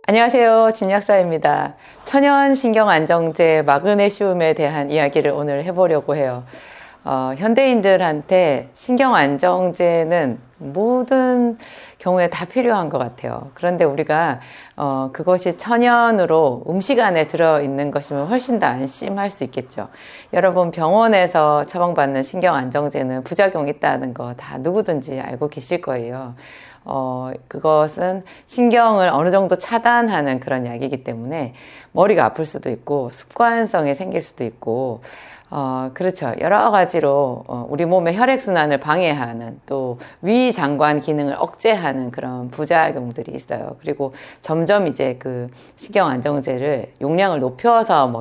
안녕하세요. 진약사입니다. 천연신경안정제 마그네슘에 대한 이야기를 오늘 해보려고 해요. 현대인들한테 신경안정제는 모든 경우에 다 필요한 것 같아요. 그런데 우리가 그것이 천연으로 음식 안에 들어있는 것이면 훨씬 더 안심할 수 있겠죠. 여러분 병원에서 처방받는 신경안정제는 부작용이 있다는 거 다 누구든지 알고 계실 거예요. 그것은 신경을 어느 정도 차단하는 그런 약이기 때문에 머리가 아플 수도 있고 습관성이 생길 수도 있고 그렇죠. 여러 가지로 우리 몸의 혈액순환을 방해하는 또 위장관 기능을 억제하는 그런 부작용들이 있어요. 그리고 점점 이제 그 신경안정제를 용량을 높여서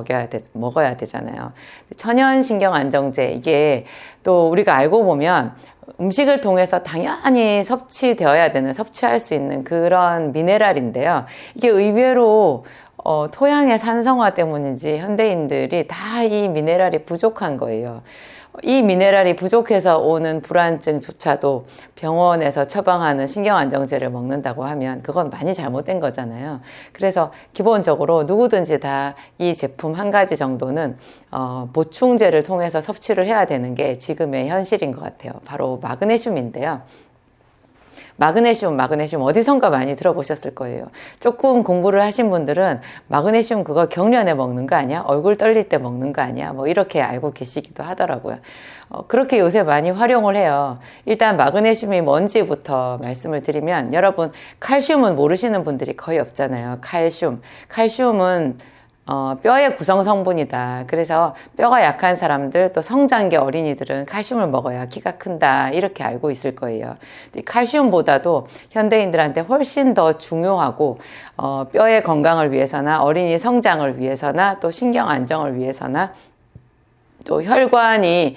먹어야 되잖아요. 천연신경안정제 이게 또 우리가 알고 보면 음식을 통해서 당연히 섭취할 수 있는 그런 미네랄인데요. 이게 의외로 토양의 산성화 때문인지 현대인들이 다 이 미네랄이 부족한 거예요. 이 미네랄이 부족해서 오는 불안증조차도 병원에서 처방하는 신경안정제를 먹는다고 하면 그건 많이 잘못된 거잖아요. 그래서 기본적으로 누구든지 다 이 제품 한 가지 정도는 보충제를 통해서 섭취를 해야 되는 게 지금의 현실인 것 같아요. 바로 마그네슘인데요. 마그네슘 어디선가 많이 들어보셨을 거예요. 조금 공부를 하신 분들은 마그네슘 그거 경련에 먹는 거 아니야? 얼굴 떨릴 때 먹는 거 아니야? 뭐 이렇게 알고 계시기도 하더라고요. 그렇게 요새 많이 활용을 해요. 일단 마그네슘이 뭔지부터 말씀을 드리면 여러분 칼슘은 모르시는 분들이 거의 없잖아요. 칼슘은 뼈의 구성 성분이다. 그래서 뼈가 약한 사람들 또 성장기 어린이들은 칼슘을 먹어야 키가 큰다. 이렇게 알고 있을 거예요. 칼슘보다도 현대인들한테 훨씬 더 중요하고 뼈의 건강을 위해서나 어린이 성장을 위해서나 또 신경 안정을 위해서나 또 혈관이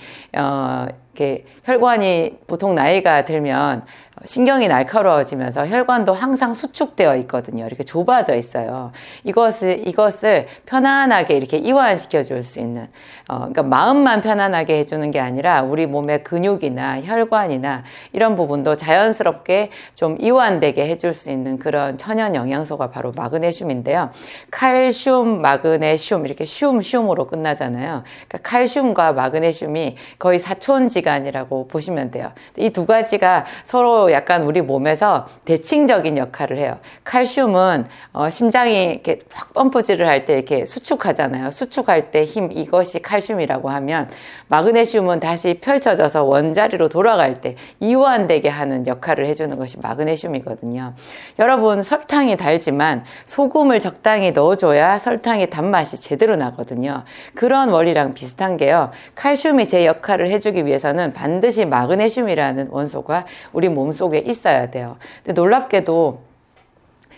보통 나이가 들면 신경이 날카로워지면서 혈관도 항상 수축되어 있거든요. 이렇게 좁아져 있어요. 이것을 편안하게 이렇게 이완시켜 줄 수 있는, 그러니까 마음만 편안하게 해주는 게 아니라 우리 몸의 근육이나 혈관이나 이런 부분도 자연스럽게 좀 이완되게 해줄 수 있는 그런 천연 영양소가 바로 마그네슘인데요. 칼슘, 마그네슘, 이렇게 슘으로 끝나잖아요. 그러니까 칼슘과 마그네슘이 거의 사촌지간이라고 보시면 돼요. 이 두 가지가 서로 약간 우리 몸에서 대칭적인 역할을 해요. 칼슘은 심장이 이렇게 확 펌프질을 할 때 이렇게 수축하잖아요. 수축할 때 힘, 이것이 칼슘이라고 하면 마그네슘은 다시 펼쳐져서 원자리로 돌아갈 때 이완되게 하는 역할을 해주는 것이 마그네슘이거든요. 여러분 설탕이 달지만 소금을 적당히 넣어줘야 설탕의 단맛이 제대로 나거든요. 그런 원리랑 비슷한 게요. 칼슘이 제 역할을 해주기 위해서는 반드시 마그네슘이라는 원소가 우리 몸속에 있어야 돼요. 근데 놀랍게도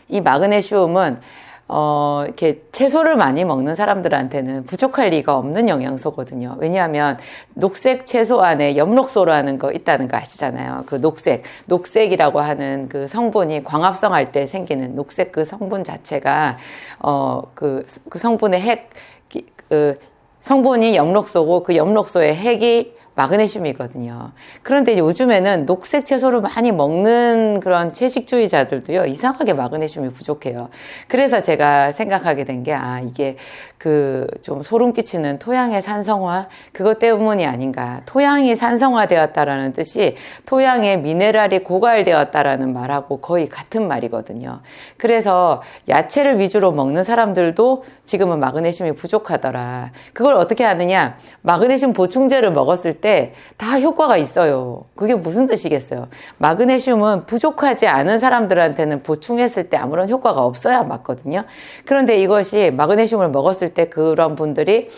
이 마그네슘은 이렇게 채소를 많이 먹는 사람들한테는 부족할 리가 없는 영양소거든요. 왜냐하면 녹색 채소 안에 엽록소라는 거 있다는 거 아시잖아요. 그 녹색이라고 하는 그 성분이 광합성할 때 생기는 녹색 그 성분 자체가 그 성분의 성분이 엽록소고 그 엽록소의 핵이 마그네슘이거든요. 그런데 요즘에는 녹색 채소를 많이 먹는 그런 채식주의자들도요, 이상하게 마그네슘이 부족해요. 그래서 제가 생각하게 된 게, 이게 좀 소름 끼치는 토양의 산성화, 그것 때문이 아닌가. 토양이 산성화되었다라는 뜻이 토양에 미네랄이 고갈되었다라는 말하고 거의 같은 말이거든요. 그래서 야채를 위주로 먹는 사람들도 지금은 마그네슘이 부족하더라. 그걸 어떻게 하느냐? 마그네슘 보충제를 먹었을 때 다 효과가 있어요. 그게 무슨 뜻이겠어요? 마그네슘은 부족하지 않은 사람들한테는 보충했을 때 아무런 효과가 없어야 맞거든요. 그런데 이것이 마그네슘을 먹었을 때 그런 분들이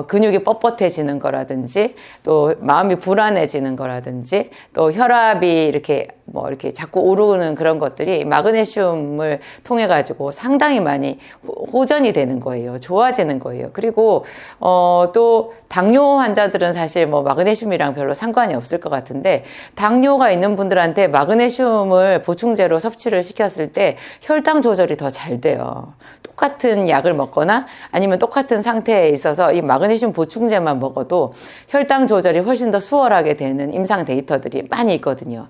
근육이 뻣뻣해지는 거라든지 또 마음이 불안해지는 거라든지 또 혈압이 이렇게 자꾸 오르는 그런 것들이 마그네슘을 통해 가지고 상당히 많이 호전이 되는 거예요. 좋아지는 거예요. 그리고 또 당뇨 환자들은 사실 마그네슘이랑 별로 상관이 없을 것 같은데 당뇨가 있는 분들한테 마그네슘을 보충제로 섭취를 시켰을 때 혈당 조절이 더 잘 돼요. 똑같은 약을 먹거나 아니면 똑같은 상태에 있어서 이 마그네슘 보충제만 먹어도 혈당 조절이 훨씬 더 수월하게 되는 임상 데이터들이 많이 있거든요.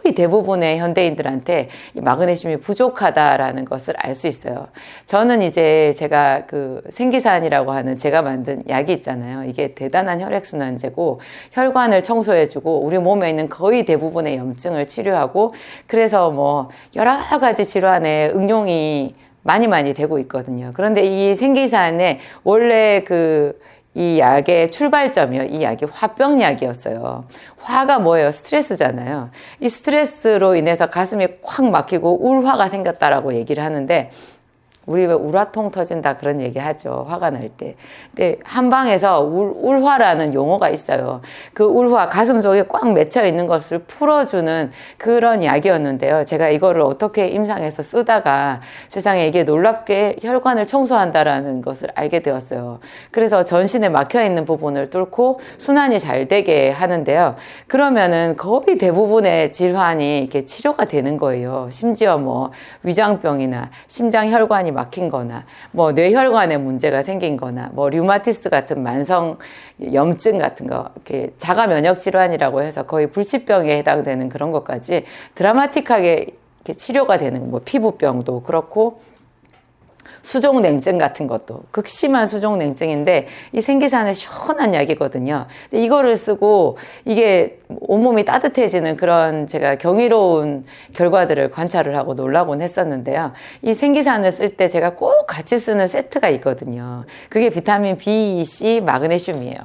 거의 대부분의 현대인들한테 이 마그네슘이 부족하다라는 것을 알 수 있어요. 저는 이제 제가 그 생기산이라고 하는 제가 만든 약이 있잖아요. 이게 대단한 혈액순환제고 혈관을 청소해주고 우리 몸에 있는 거의 대부분의 염증을 치료하고 그래서 뭐 여러 가지 질환에 응용이 많이 되고 있거든요. 그런데 이 생기산에 원래 이 약의 출발점이요. 이 약이 화병약이었어요. 화가 뭐예요? 스트레스잖아요. 이 스트레스로 인해서 가슴이 콱 막히고 울화가 생겼다라고 얘기를 하는데 우리 왜 울화통 터진다 그런 얘기 하죠. 화가 날 때. 근데 한방에서 울화라는 용어가 있어요. 그 울화, 가슴 속에 꽉 맺혀 있는 것을 풀어주는 그런 약이었는데요. 제가 이거를 어떻게 임상에서 쓰다가 세상에 이게 놀랍게 혈관을 청소한다라는 것을 알게 되었어요. 그래서 전신에 막혀 있는 부분을 뚫고 순환이 잘 되게 하는데요. 그러면은 거의 대부분의 질환이 이렇게 치료가 되는 거예요. 심지어 뭐 위장병이나 심장혈관이 막힌 거나 뭐 뇌혈관에 문제가 생긴 거나 뭐 류마티스 같은 만성 염증 같은 거 이렇게 자가 면역 질환이라고 해서 거의 불치병에 해당되는 그런 것까지 드라마틱하게 이렇게 치료가 되는 뭐 피부병도 그렇고 수족냉증 같은 것도 극심한 수족냉증인데 이 생기산은 시원한 약이거든요. 근데 이거를 쓰고 이게 온몸이 따뜻해지는 그런 제가 경이로운 결과들을 관찰을 하고 놀라곤 했었는데요. 이 생기산을 쓸 때 제가 꼭 같이 쓰는 세트가 있거든요. 그게 비타민 B, C, 마그네슘이에요.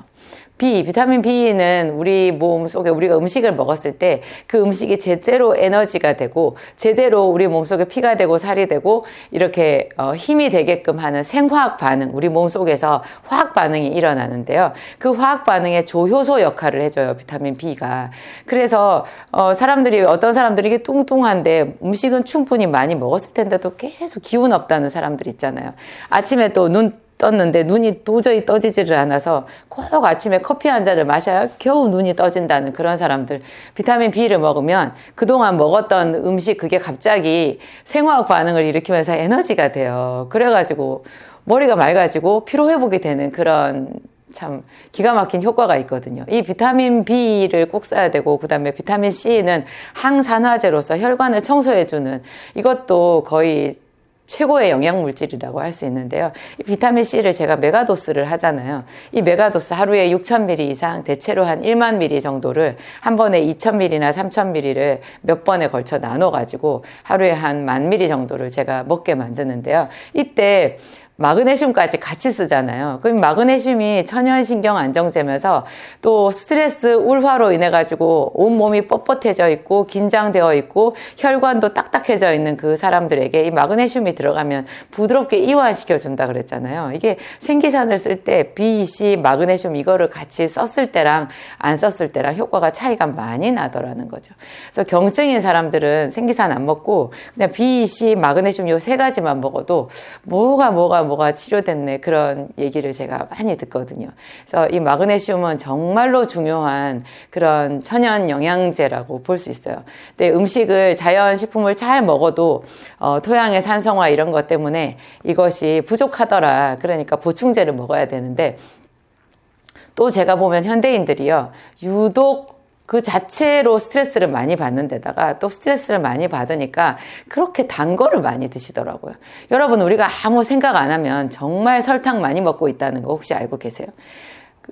비타민 B는 우리 몸 속에 우리가 음식을 먹었을 때 그 음식이 제대로 에너지가 되고 제대로 우리 몸 속에 피가 되고 살이 되고 이렇게 힘이 되게끔 하는 생화학 반응, 우리 몸 속에서 화학 반응이 일어나는데요. 그 화학 반응의 조효소 역할을 해줘요, 비타민 B가. 그래서 어떤 사람들이 이게 뚱뚱한데 음식은 충분히 많이 먹었을 텐데도 계속 기운 없다는 사람들 있잖아요. 아침에 또 눈 떴는데 눈이 도저히 떠지지를 않아서 꼭 아침에 커피 한 잔을 마셔야 겨우 눈이 떠진다는 그런 사람들, 비타민 B를 먹으면 그동안 먹었던 음식 그게 갑자기 생화학 반응을 일으키면서 에너지가 돼요. 그래가지고 머리가 맑아지고 피로 회복이 되는 그런 참 기가 막힌 효과가 있거든요. 이 비타민 B를 꼭 써야 되고, 그 다음에 비타민 C는 항산화제로서 혈관을 청소해주는, 이것도 거의 최고의 영양물질이라고 할 수 있는데요. 이 비타민 C를 제가 메가도스를 하잖아요. 이 메가도스 하루에 6,000ml 이상, 대체로 한 1만 ml 정도를 한 번에 2,000ml나 3,000ml를 몇 번에 걸쳐 나눠가지고 하루에 한 10,000ml 정도를 제가 먹게 만드는데요. 이때 마그네슘까지 같이 쓰잖아요. 그럼 마그네슘이 천연신경 안정제면서 또 스트레스 울화로 인해 가지고 온몸이 뻣뻣해져 있고 긴장되어 있고 혈관도 딱딱해져 있는 그 사람들에게 이 마그네슘이 들어가면 부드럽게 이완시켜 준다 그랬잖아요. 이게 생기산을 쓸 때 B, C, 마그네슘 이거를 같이 썼을 때랑 안 썼을 때랑 효과가 차이가 많이 나더라는 거죠. 그래서 경증인 사람들은 생기산 안 먹고 그냥 B, C, 마그네슘 요 세 가지만 먹어도 뭐가 치료됐네, 그런 얘기를 제가 많이 듣거든요. 그래서 이 마그네슘은 정말로 중요한 그런 천연 영양제라고 볼 수 있어요. 근데 음식을, 자연식품을 잘 먹어도 토양의 산성화 이런 것 때문에 이것이 부족하더라. 그러니까 보충제를 먹어야 되는데, 또 제가 보면 현대인들이요, 유독 그 자체로 스트레스를 많이 받는 데다가 또 스트레스를 많이 받으니까 그렇게 단 거를 많이 드시더라고요. 여러분, 우리가 아무 생각 안 하면 정말 설탕 많이 먹고 있다는 거 혹시 알고 계세요?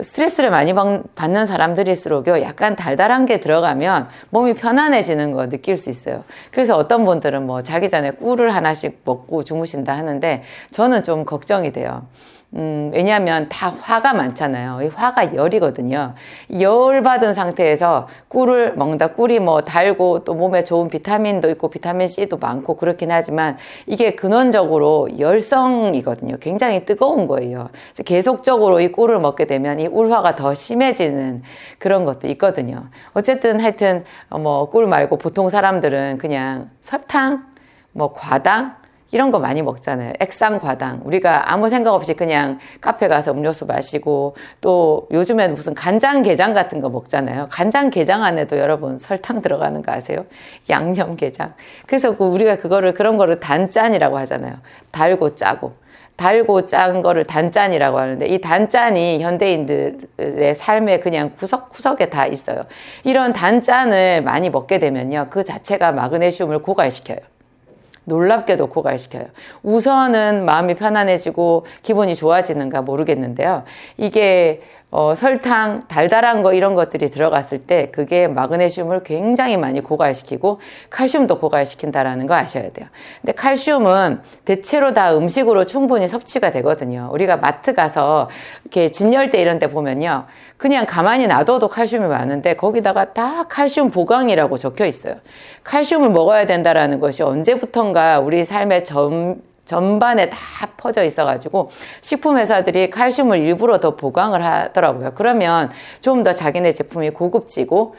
스트레스를 많이 받는 사람들일수록요, 약간 달달한 게 들어가면 몸이 편안해지는 거 느낄 수 있어요. 그래서 어떤 분들은 뭐 자기 전에 꿀을 하나씩 먹고 주무신다 하는데 저는 좀 걱정이 돼요. 왜냐하면 다 화가 많잖아요. 이 화가 열이거든요. 열 받은 상태에서 꿀을 먹는다. 꿀이 뭐 달고 또 몸에 좋은 비타민도 있고 비타민 C도 많고 그렇긴 하지만 이게 근원적으로 열성이거든요. 굉장히 뜨거운 거예요. 그래서 계속적으로 이 꿀을 먹게 되면 이 울화가 더 심해지는 그런 것도 있거든요. 어쨌든 하여튼 뭐 꿀 말고 보통 사람들은 그냥 설탕, 뭐 과당 이런 거 많이 먹잖아요. 액상과당. 우리가 아무 생각 없이 그냥 카페 가서 음료수 마시고, 또 요즘에는 무슨 간장게장 같은 거 먹잖아요. 간장게장 안에도 여러분 설탕 들어가는 거 아세요? 양념게장. 그래서 우리가 그런 거를 단짠이라고 하잖아요. 달고 짜고. 달고 짠 거를 단짠이라고 하는데, 이 단짠이 현대인들의 삶의 그냥 구석구석에 다 있어요. 이런 단짠을 많이 먹게 되면요, 그 자체가 마그네슘을 고갈시켜요. 놀랍게도 고갈시켜요. 우선은 마음이 편안해지고 기분이 좋아지는가 모르겠는데요. 이게 설탕, 달달한 거 이런 것들이 들어갔을 때 그게 마그네슘을 굉장히 많이 고갈시키고 칼슘도 고갈시킨다라는 거 아셔야 돼요. 근데 칼슘은 대체로 다 음식으로 충분히 섭취가 되거든요. 우리가 마트 가서 이렇게 진열대 이런 데 보면요, 그냥 가만히 놔둬도 칼슘이 많은데 거기다가 다 칼슘 보강이라고 적혀 있어요. 칼슘을 먹어야 된다라는 것이 언제부턴가 우리 삶의 전반에 다 퍼져 있어가지고 식품 회사들이 칼슘을 일부러 더 보강을 하더라고요. 그러면 좀 더 자기네 제품이 고급지고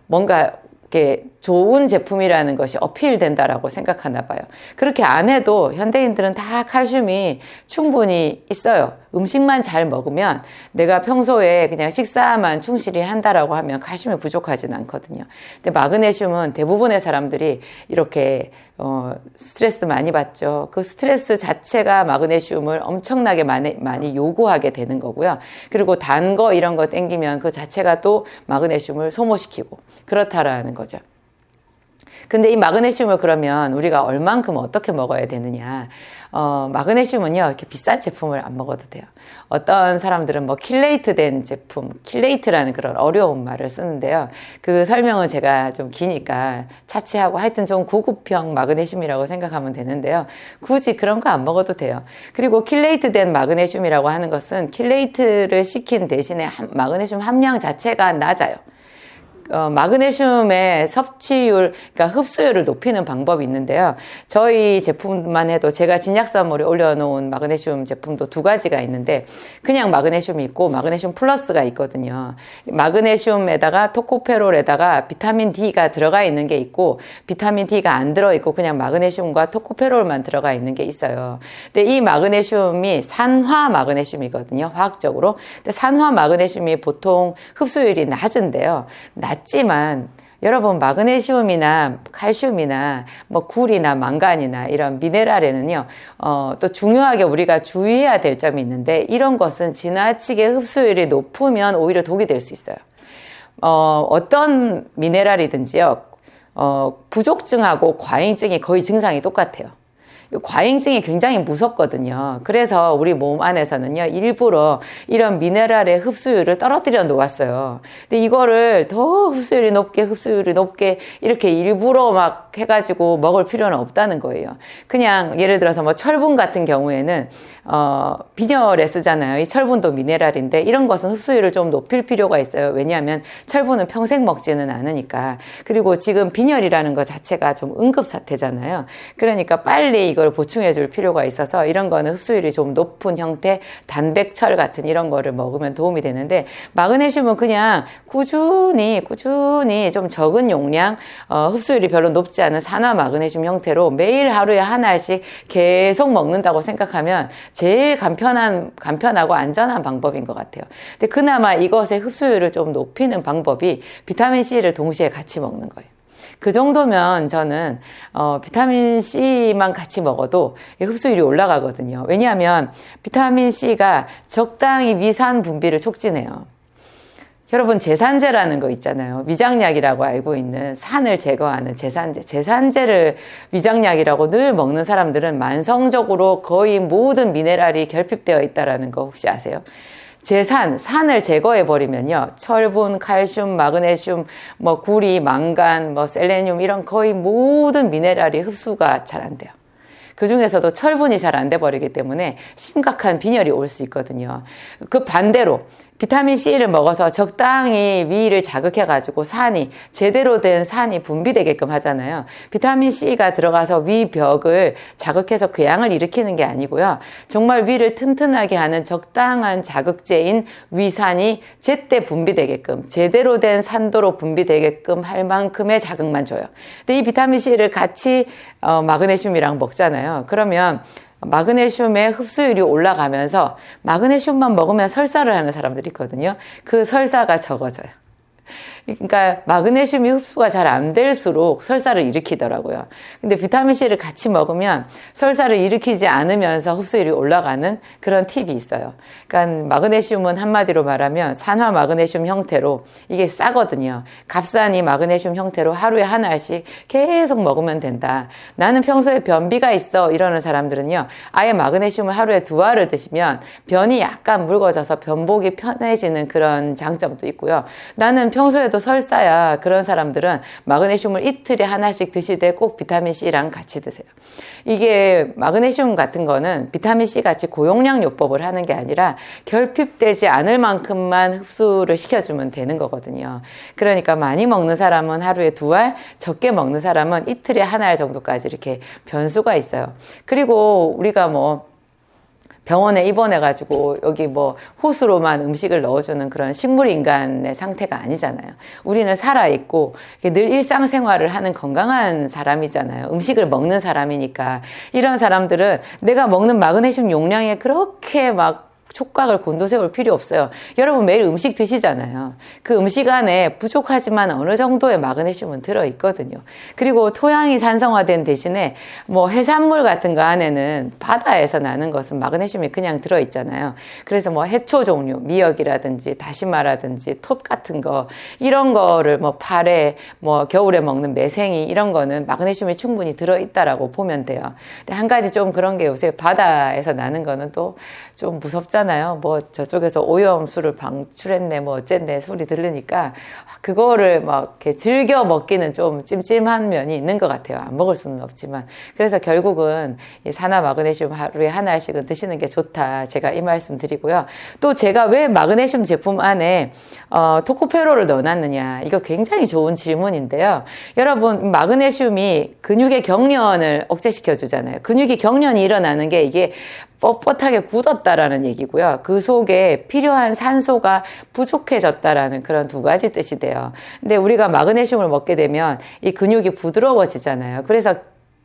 뭔가 이렇게 좋은 제품이라는 것이 어필된다라고 생각하나 봐요. 그렇게 안 해도 현대인들은 다 칼슘이 충분히 있어요. 음식만 잘 먹으면, 내가 평소에 그냥 식사만 충실히 한다라고 하면 칼슘이 부족하진 않거든요. 근데 마그네슘은 대부분의 사람들이 이렇게 스트레스 많이 받죠. 그 스트레스 자체가 마그네슘을 엄청나게 많이 요구하게 되는 거고요. 그리고 단 거 이런 거 땡기면 그 자체가 또 마그네슘을 소모시키고 그렇다라는 거죠. 근데 이 마그네슘을 그러면 우리가 얼만큼 어떻게 먹어야 되느냐. 마그네슘은요, 이렇게 비싼 제품을 안 먹어도 돼요. 어떤 사람들은 뭐 킬레이트 된 제품, 킬레이트라는 그런 어려운 말을 쓰는데요. 그 설명은 제가 좀 기니까 차치하고, 하여튼 좀 고급형 마그네슘이라고 생각하면 되는데요. 굳이 그런 거 안 먹어도 돼요. 그리고 킬레이트 된 마그네슘이라고 하는 것은 킬레이트를 시킨 대신에 마그네슘 함량 자체가 낮아요. 마그네슘의 섭취율, 그러니까 흡수율을 높이는 방법이 있는데요. 저희 제품만 해도 제가 진약사물에 올려놓은 마그네슘 제품도 두 가지가 있는데, 그냥 마그네슘이 있고 마그네슘 플러스가 있거든요. 마그네슘에다가 토코페롤에다가 비타민 D가 들어가 있는 게 있고, 비타민 D가 안 들어있고 그냥 마그네슘과 토코페롤만 들어가 있는 게 있어요. 근데 이 마그네슘이 산화 마그네슘이거든요, 화학적으로. 근데 산화 마그네슘이 보통 흡수율이 낮은데요. 낮지만 여러분, 마그네슘이나 칼슘이나 뭐 굴이나 망간이나 이런 미네랄에는요, 또 중요하게 우리가 주의해야 될 점이 있는데, 이런 것은 지나치게 흡수율이 높으면 오히려 독이 될 수 있어요. 어떤 미네랄이든지요, 부족증하고 과잉증이 거의 증상이 똑같아요. 과잉증이 굉장히 무섭거든요. 그래서 우리 몸 안에서는요, 일부러 이런 미네랄의 흡수율을 떨어뜨려 놓았어요. 근데 이거를 더 흡수율이 높게 이렇게 일부러 막 해가지고 먹을 필요는 없다는 거예요. 그냥 예를 들어서 뭐 철분 같은 경우에는 빈혈에 쓰잖아요. 이 철분도 미네랄인데 이런 것은 흡수율을 좀 높일 필요가 있어요. 왜냐하면 철분은 평생 먹지는 않으니까. 그리고 지금 빈혈이라는 것 자체가 좀 응급사태잖아요. 그러니까 빨리 이걸 보충해 줄 필요가 있어서 이런 거는 흡수율이 좀 높은 형태, 단백철 같은 이런 거를 먹으면 도움이 되는데, 마그네슘은 그냥 꾸준히 좀 적은 용량, 흡수율이 별로 높지 않은 산화 마그네슘 형태로 매일 하루에 하나씩 계속 먹는다고 생각하면 제일 간편하고 안전한 방법인 것 같아요. 근데 그나마 이것의 흡수율을 좀 높이는 방법이 비타민 C를 동시에 같이 먹는 거예요. 그 정도면 저는 비타민 C만 같이 먹어도 흡수율이 올라가거든요. 왜냐하면 비타민 C가 적당히 위산 분비를 촉진해요. 여러분, 제산제라는 거 있잖아요. 위장약이라고 알고 있는 산을 제거하는 제산제를 위장약이라고 늘 먹는 사람들은 만성적으로 거의 모든 미네랄이 결핍되어 있다는 거 혹시 아세요? 산을 제거해버리면요, 철분, 칼슘, 마그네슘, 뭐 구리, 망간, 뭐 셀레늄 이런 거의 모든 미네랄이 흡수가 잘 안 돼요. 그 중에서도 철분이 잘 안 돼 버리기 때문에 심각한 빈혈이 올 수 있거든요. 그 반대로 비타민 C를 먹어서 적당히 위를 자극해가지고 제대로 된 산이 분비되게끔 하잖아요. 비타민 C가 들어가서 위 벽을 자극해서 궤양을 일으키는 게 아니고요. 정말 위를 튼튼하게 하는 적당한 자극제인 위산이 제때 분비되게끔, 제대로 된 산도로 분비되게끔 할 만큼의 자극만 줘요. 근데 이 비타민 C를 같이 마그네슘이랑 먹잖아요. 그러면 마그네슘의 흡수율이 올라가면서 마그네슘만 먹으면 설사를 하는 사람들이 있거든요. 그 설사가 적어져요. 그러니까 마그네슘이 흡수가 잘 안 될수록 설사를 일으키더라고요. 근데 비타민C를 같이 먹으면 설사를 일으키지 않으면서 흡수율이 올라가는 그런 팁이 있어요. 그러니까 마그네슘은 한마디로 말하면 산화 마그네슘 형태로, 이게 싸거든요. 값싼 이 마그네슘 형태로 하루에 한 알씩 계속 먹으면 된다. 나는 평소에 변비가 있어 이러는 사람들은요, 아예 마그네슘을 하루에 2알을 드시면 변이 약간 묽어져서 변복이 편해지는 그런 장점도 있고요. 나는 평소에도 설사야, 그런 사람들은 마그네슘을 이틀에 하나씩 드시되 꼭 비타민C랑 같이 드세요. 이게 마그네슘 같은 거는 비타민C 같이 고용량 요법을 하는 게 아니라 결핍되지 않을 만큼만 흡수를 시켜주면 되는 거거든요. 그러니까 많이 먹는 사람은 하루에 2알, 적게 먹는 사람은 이틀에 1알 정도까지 이렇게 변수가 있어요. 그리고 우리가 뭐 병원에 입원해가지고 여기 뭐 호수로만 음식을 넣어주는 그런 식물인간의 상태가 아니잖아요. 우리는 살아있고 늘 일상생활을 하는 건강한 사람이잖아요. 음식을 먹는 사람이니까. 이런 사람들은 내가 먹는 마그네슘 용량에 그렇게 막 촉각을 곤두세울 필요 없어요. 여러분 매일 음식 드시잖아요. 그 음식 안에 부족하지만 어느 정도의 마그네슘은 들어있거든요. 그리고 토양이 산성화된 대신에 뭐 해산물 같은 거 안에는 바다에서 나는 것은 마그네슘이 그냥 들어있잖아요. 그래서 뭐 해초 종류, 미역이라든지 다시마라든지 톳 같은 거, 이런 거를 뭐 파래, 뭐 겨울에 먹는 매생이, 이런 거는 마그네슘이 충분히 들어있다라고 보면 돼요. 근데 한 가지 좀 그런 게 요새 바다에서 나는 거는 또 좀 무섭잖아요. 뭐 저쪽에서 오염수를 방출했네 뭐 어쨌네 소리 들으니까 그거를 막 이렇게 즐겨 먹기는 좀 찜찜한 면이 있는 것 같아요. 안 먹을 수는 없지만. 그래서 결국은 이 산화 마그네슘 하루에 1알씩은 드시는 게 좋다, 제가 이 말씀 드리고요. 또 제가 왜 마그네슘 제품 안에 토코페롤을 넣어놨느냐, 이거 굉장히 좋은 질문인데요. 여러분 마그네슘이 근육의 경련을 억제시켜 주잖아요. 근육이 경련이 일어나는 게 이게 뻣뻣하게 굳었다라는 얘기고요. 그 속에 필요한 산소가 부족해졌다라는 그런 2가지 뜻이 돼요. 근데 우리가 마그네슘을 먹게 되면 이 근육이 부드러워지잖아요. 그래서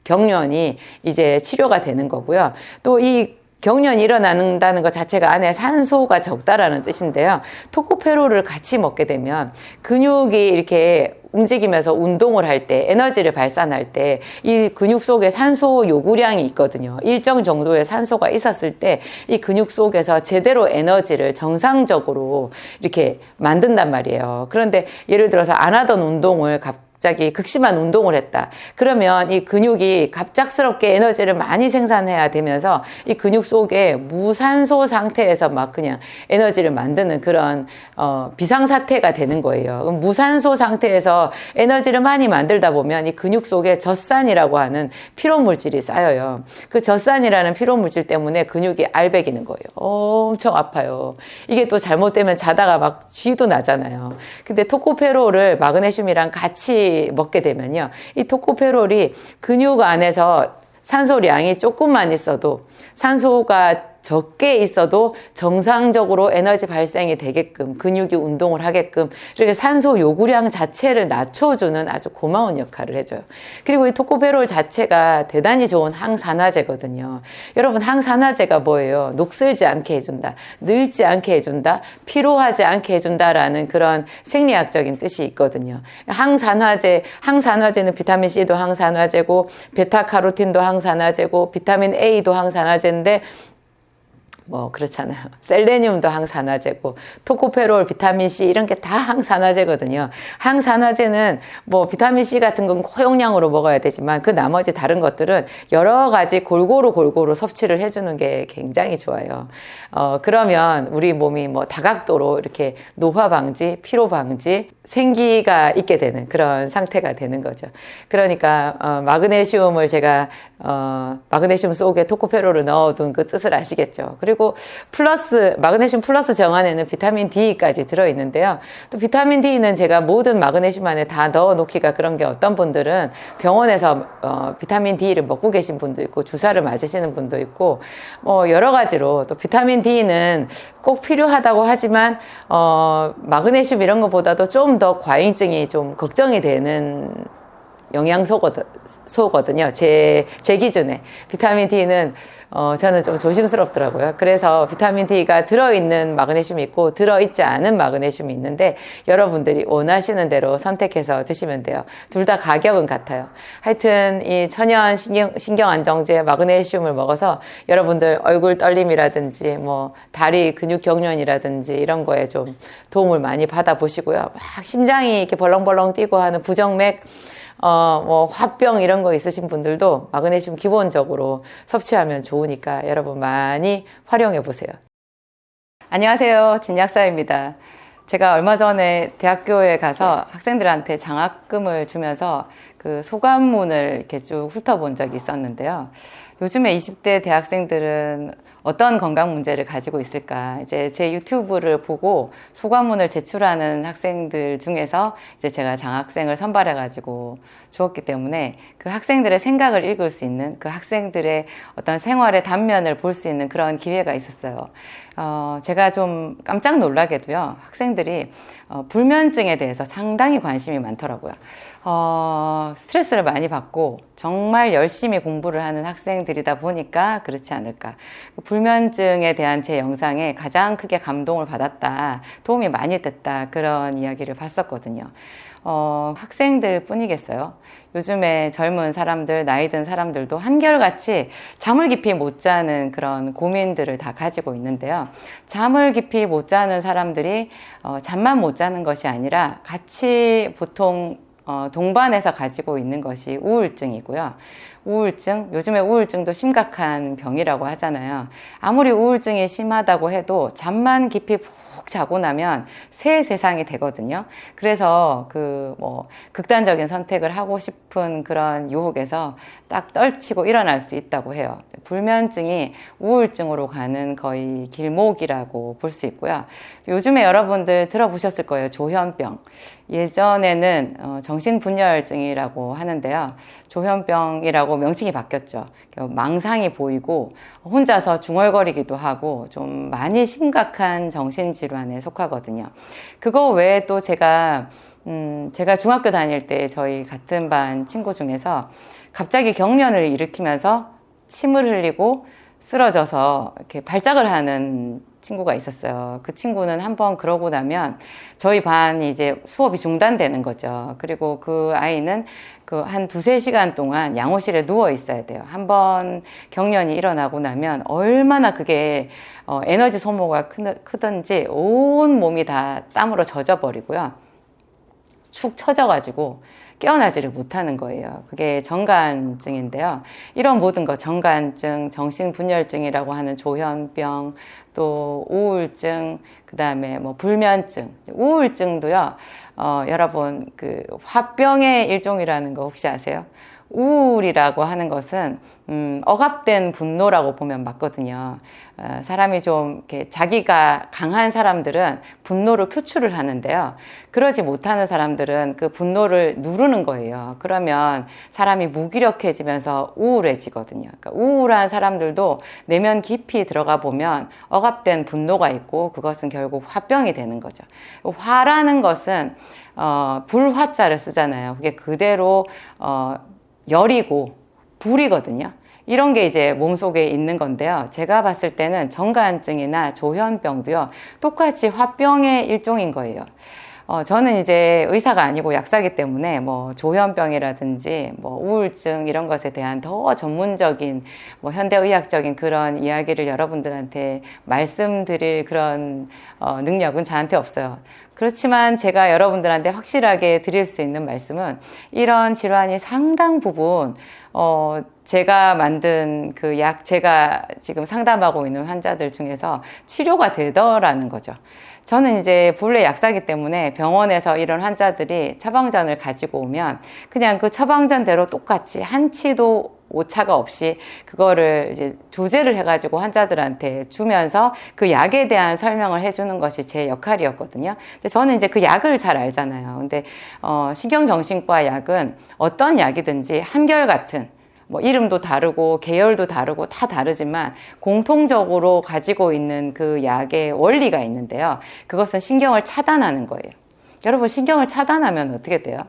경련이 이제 치료가 되는 거고요. 또 이 경련이 일어난다는 것 자체가 안에 산소가 적다라는 뜻인데요. 토코페롤을 같이 먹게 되면 근육이 이렇게 움직이면서 운동을 할 때, 에너지를 발산할 때 이 근육 속에 산소 요구량이 있거든요. 일정 정도의 산소가 있었을 때 이 근육 속에서 제대로 에너지를 정상적으로 이렇게 만든단 말이에요. 그런데 예를 들어서 안 하던 운동을 갑자기 극심한 운동을 했다. 그러면 이 근육이 갑작스럽게 에너지를 많이 생산해야 되면서 이 근육 속에 무산소 상태에서 막 그냥 에너지를 만드는 그런 비상사태가 되는 거예요. 그럼 무산소 상태에서 에너지를 많이 만들다 보면 이 근육 속에 젖산이라고 하는 피로물질이 쌓여요. 그 젖산이라는 피로물질 때문에 근육이 알배기는 거예요. 엄청 아파요. 이게 또 잘못되면 자다가 막 쥐도 나잖아요. 근데 토코페롤을 마그네슘이랑 같이 먹게 되면요, 이 토코페롤이 근육 안에서 산소량이 조금만 있어도, 산소가 적게 있어도 정상적으로 에너지 발생이 되게끔, 근육이 운동을 하게끔 이렇게 산소 요구량 자체를 낮춰주는 아주 고마운 역할을 해줘요. 그리고 이 토코페롤 자체가 대단히 좋은 항산화제거든요. 여러분 항산화제가 뭐예요? 녹슬지 않게 해준다, 늙지 않게 해준다, 피로하지 않게 해준다라는 그런 생리학적인 뜻이 있거든요. 항산화제는 비타민C도 항산화제고 베타카로틴도 항산화제고 비타민 A도 항산화제인데 뭐 그렇잖아요. 셀레늄도 항산화제고 토코페롤, 비타민C 이런 게 다 항산화제거든요. 항산화제는 뭐 비타민C 같은 건 고용량으로 먹어야 되지만 그 나머지 다른 것들은 여러 가지 골고루 섭취를 해주는 게 굉장히 좋아요. 그러면 우리 몸이 뭐 다각도로 이렇게 노화 방지, 피로 방지, 생기가 있게 되는 그런 상태가 되는 거죠. 그러니까 마그네슘을 제가 마그네슘 속에 토코페롤을 넣어둔 그 뜻을 아시겠죠. 그리고 플러스 마그네슘 플러스 정안에는 비타민 D까지 들어있는데요. 또 비타민 D는 제가 모든 마그네슘 안에 다 넣어놓기가 그런 게, 어떤 분들은 병원에서 비타민 D를 먹고 계신 분도 있고 주사를 맞으시는 분도 있고 뭐 여러 가지로, 또 비타민 D는 꼭 필요하다고 하지만 마그네슘 이런 것보다도 좀 더 과잉증이 좀 걱정이 되는 영양소거든요. 제 기준에. 비타민 D는 저는 좀 조심스럽더라고요. 그래서 비타민 D가 들어있는 마그네슘이 있고 들어있지 않은 마그네슘이 있는데 여러분들이 원하시는 대로 선택해서 드시면 돼요. 둘 다 가격은 같아요. 하여튼 이 천연 신경 안정제 마그네슘을 먹어서 여러분들 얼굴 떨림이라든지 뭐 다리 근육 경련이라든지 이런 거에 좀 도움을 많이 받아보시고요. 막 심장이 이렇게 벌렁벌렁 뛰고 하는 부정맥 뭐 화병 이런 거 있으신 분들도 마그네슘 기본적으로 섭취하면 좋으니까 여러분 많이 활용해 보세요. 안녕하세요, 진약사입니다. 제가 얼마 전에 대학교에 가서 학생들한테 장학금을 주면서 그 소감문을 이렇게 쭉 훑어본 적이 있었는데요. 요즘에 20대 대학생들은 어떤 건강 문제를 가지고 있을까? 이제 제 유튜브를 보고 소감문을 제출하는 학생들 중에서 이제 제가 장학생을 선발해가지고 주었기 때문에 그 학생들의 생각을 읽을 수 있는, 그 학생들의 어떤 생활의 단면을 볼 수 있는 그런 기회가 있었어요. 제가 좀 깜짝 놀라게도요, 학생들이 불면증에 대해서 상당히 관심이 많더라고요. 스트레스를 많이 받고 정말 열심히 공부를 하는 학생들이다 보니까 그렇지 않을까. 불면증에 대한 제 영상에 가장 크게 감동을 받았다, 도움이 많이 됐다, 그런 이야기를 봤었거든요. 학생들 뿐이겠어요. 요즘에 젊은 사람들, 나이 든 사람들도 한결같이 잠을 깊이 못 자는 그런 고민들을 다 가지고 있는데요. 잠을 깊이 못 자는 사람들이 잠만 못 자는 것이 아니라 같이 보통 동반해서 가지고 있는 것이 우울증이고요. 우울증, 요즘에 우울증도 심각한 병이라고 하잖아요. 아무리 우울증이 심하다고 해도 잠만 깊이 푹 자고 나면 새 세상이 되거든요. 그래서 극단적인 선택을 하고 싶은 그런 유혹에서 딱 떨치고 일어날 수 있다고 해요. 불면증이 우울증으로 가는 거의 길목이라고 볼 수 있고요. 요즘에 여러분들 들어보셨을 거예요. 조현병. 예전에는 정신분열증이라고 하는데요. 조현병이라고 명칭이 바뀌었죠. 망상이 보이고 혼자서 중얼거리기도 하고 좀 많이 심각한 정신질환에 속하거든요. 그거 외에 또 제가 중학교 다닐 때 저희 같은 반 친구 중에서 갑자기 경련을 일으키면서 침을 흘리고 쓰러져서 이렇게 발작을 하는 친구가 있었어요. 그 친구는 한번 그러고 나면 저희 반이 이제 수업이 중단되는 거죠. 그리고 그 아이는 한 2-3시간 동안 양호실에 누워 있어야 돼요. 한번 경련이 일어나고 나면 얼마나 그게 에너지 소모가 크든지 온 몸이 다 땀으로 젖어버리고요. 축 처져가지고 깨어나지를 못하는 거예요. 그게 정간증인데요. 이런 모든 것, 정간증, 정신분열증이라고 하는 조현병, 또 우울증, 그 다음에 불면증, 우울증도요. 여러분 화병의 일종이라는 거 혹시 아세요? 우울이라고 하는 것은 억압된 분노라고 보면 맞거든요. 사람이 좀 이렇게 자기가 강한 사람들은 분노를 표출을 하는데요. 그러지 못하는 사람들은 그 분노를 누르는 거예요. 그러면 사람이 무기력해지면서 우울해지거든요. 그러니까 우울한 사람들도 내면 깊이 들어가 보면 억압된 분노가 있고 그것은 결국 화병이 되는 거죠. 화라는 것은 불화자를 쓰잖아요. 그게 그대로 열이고 불이거든요. 이런 게 이제 몸속에 있는 건데요. 제가 봤을 때는 정간증이나 조현병도요, 똑같이 화병의 일종인 거예요. 저는 이제 의사가 아니고 약사기 때문에 조현병이라든지 우울증 이런 것에 대한 더 전문적인 현대의학적인 그런 이야기를 여러분들한테 말씀드릴 그런 능력은 저한테 없어요. 그렇지만 제가 여러분들한테 확실하게 드릴 수 있는 말씀은 이런 질환이 상당 부분 제가 만든 그 약, 제가 지금 상담하고 있는 환자들 중에서 치료가 되더라는 거죠. 저는 이제 본래 약사기 때문에 병원에서 이런 환자들이 처방전을 가지고 오면 그냥 그 처방전대로 똑같이 한치도 오차가 없이 그거를 이제 조제를 해가지고 환자들한테 주면서 그 약에 대한 설명을 해주는 것이 제 역할이었거든요. 근데 저는 이제 그 약을 잘 알잖아요. 근데 신경정신과 약은 어떤 약이든지 한결같은 이름도 다르고 계열도 다르고 다 다르지만 공통적으로 가지고 있는 그 약의 원리가 있는데요. 그것은 신경을 차단하는 거예요. 여러분, 신경을 차단하면 어떻게 돼요?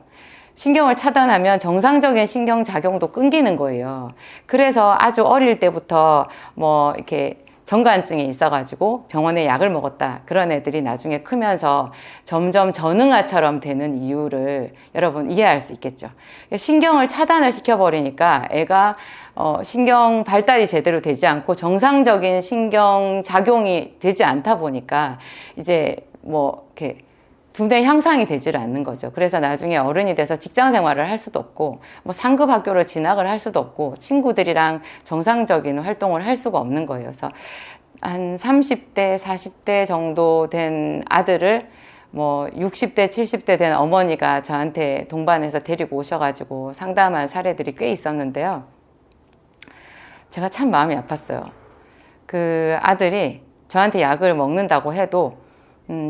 신경을 차단하면 정상적인 신경작용도 끊기는 거예요. 그래서 아주 어릴 때부터 뭐 이렇게 정관증이 있어가지고 병원에 약을 먹었다. 그런 애들이 나중에 크면서 점점 전응아처럼 되는 이유를 여러분 이해할 수 있겠죠. 신경을 차단을 시켜버리니까 애가 신경 발달이 제대로 되지 않고 정상적인 신경 작용이 되지 않다 보니까 이제 뭐 이렇게 두뇌 향상이 되질 않는 거죠. 그래서 나중에 어른이 돼서 직장 생활을 할 수도 없고 뭐 상급 학교로 진학을 할 수도 없고 친구들이랑 정상적인 활동을 할 수가 없는 거예요. 그래서 한 30대, 40대 정도 된 아들을 뭐 60대, 70대 된 어머니가 저한테 동반해서 데리고 오셔가지고 상담한 사례들이 꽤 있었는데요. 제가 참 마음이 아팠어요. 그 아들이 저한테 약을 먹는다고 해도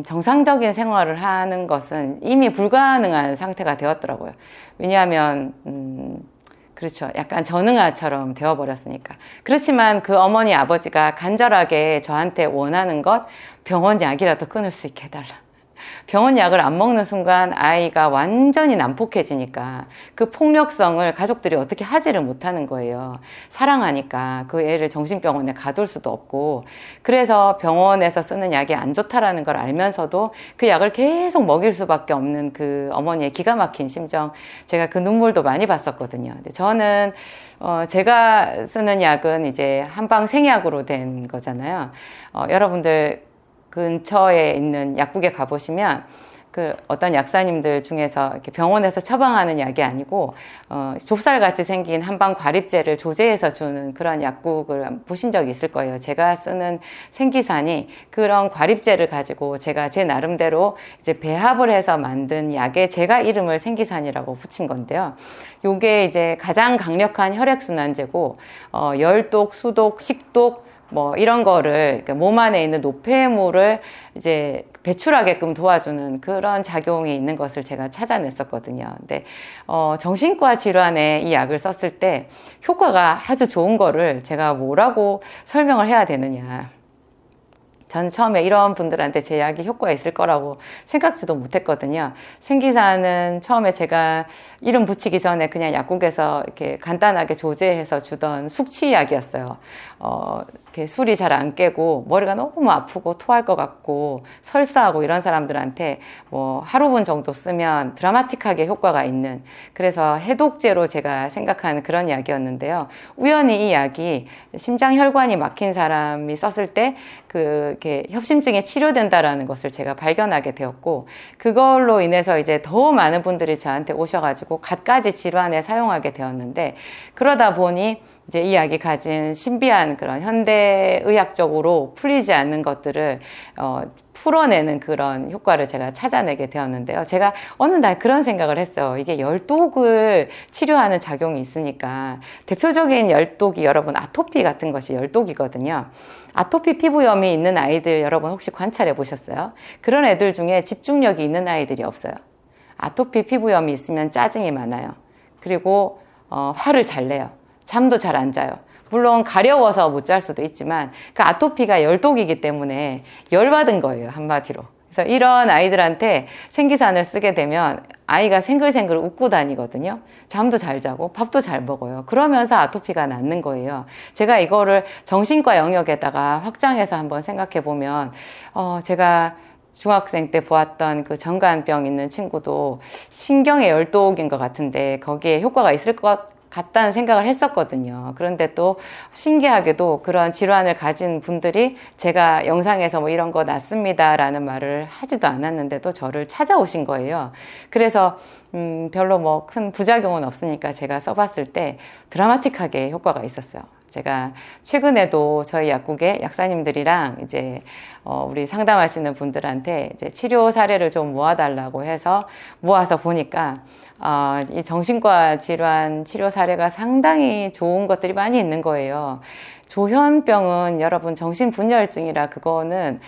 정상적인 생활을 하는 것은 이미 불가능한 상태가 되었더라고요. 왜냐하면 그렇죠. 약간 전응아처럼 되어버렸으니까. 그렇지만 그 어머니 아버지가 간절하게 저한테 원하는 것, 병원 약이라도 끊을 수 있게 해달라. 병원 약을 안 먹는 순간 아이가 완전히 난폭해지니까 그 폭력성을 가족들이 어떻게 하지를 못하는 거예요. 사랑하니까 그 애를 정신병원에 가둘 수도 없고, 그래서 병원에서 쓰는 약이 안 좋다라는 걸 알면서도 그 약을 계속 먹일 수밖에 없는 그 어머니의 기가 막힌 심정, 제가 그 눈물도 많이 봤었거든요. 근데 저는 제가 쓰는 약은 이제 한방 생약으로 된 거잖아요. 여러분들 근처에 있는 약국에 가보시면 그 어떤 약사님들 중에서 이렇게 병원에서 처방하는 약이 아니고 좁쌀같이 생긴 한방 과립제를 조제해서 주는 그런 약국을 보신 적이 있을 거예요. 제가 쓰는 생기산이 그런 과립제를 가지고 제가 제 나름대로 이제 배합을 해서 만든 약에 제가 이름을 생기산이라고 붙인 건데요. 요게 이제 가장 강력한 혈액순환제고 열독, 수독, 식독 뭐 이런 거를 몸 안에 있는 노폐물을 이제 배출하게끔 도와주는 그런 작용이 있는 것을 제가 찾아냈었거든요. 근데 정신과 질환에 이 약을 썼을 때 효과가 아주 좋은 거를 제가 뭐라고 설명을 해야 되느냐. 저는 처음에 이런 분들한테 제 약이 효과가 있을 거라고 생각지도 못했거든요. 생기산은 처음에 제가 이름 붙이기 전에 그냥 약국에서 이렇게 간단하게 조제해서 주던 숙취약이었어요. 이렇게 술이 잘 안 깨고 머리가 너무 아프고 토할 것 같고 설사하고 이런 사람들한테 뭐 하루분 정도 쓰면 드라마틱하게 효과가 있는, 그래서 해독제로 제가 생각하는 그런 약이었는데요. 우연히 이 약이 심장혈관이 막힌 사람이 썼을 때 이렇게 협심증에 치료된다라는 것을 제가 발견하게 되었고, 그걸로 인해서 이제 더 많은 분들이 저한테 오셔가지고 갖가지 질환에 사용하게 되었는데, 그러다 보니 이제 이 약이 가진 신비한 그런 현대의학적으로 풀리지 않는 것들을 풀어내는 그런 효과를 제가 찾아내게 되었는데요. 제가 어느 날 그런 생각을 했어요. 이게 열독을 치료하는 작용이 있으니까, 대표적인 열독이 여러분 아토피 같은 것이 열독이거든요. 아토피 피부염이 있는 아이들 여러분 혹시 관찰해 보셨어요? 그런 애들 중에 집중력이 있는 아이들이 없어요. 아토피 피부염이 있으면 짜증이 많아요. 그리고 화를 잘 내요. 잠도 잘 안 자요. 물론 가려워서 못 잘 수도 있지만 그 아토피가 열독이기 때문에 열받은 거예요, 한마디로. 그래서 이런 아이들한테 생기산을 쓰게 되면 아이가 생글생글 웃고 다니거든요. 잠도 잘 자고 밥도 잘 먹어요. 그러면서 아토피가 낫는 거예요. 제가 이거를 정신과 영역에다가 확장해서 한번 생각해 보면 제가 중학생 때 보았던 그 정관병 있는 친구도 신경의 열독인 것 같은데 거기에 효과가 있을 것 같다는 생각을 했었거든요. 그런데 또 신기하게도 그런 질환을 가진 분들이 제가 영상에서 뭐 이런 거 낫습니다라는 말을 하지도 않았는데도 저를 찾아오신 거예요. 그래서 별로 뭐 큰 부작용은 없으니까 제가 써봤을 때 드라마틱하게 효과가 있었어요. 제가 최근에도 저희 약국에 약사님들이랑 이제 우리 상담하시는 분들한테 이제 치료 사례를 좀 모아달라고 해서 모아서 보니까 이 정신과 질환 치료 사례가 상당히 좋은 것들이 많이 있는 거예요. 조현병은 여러분 정신분열증이라 그거는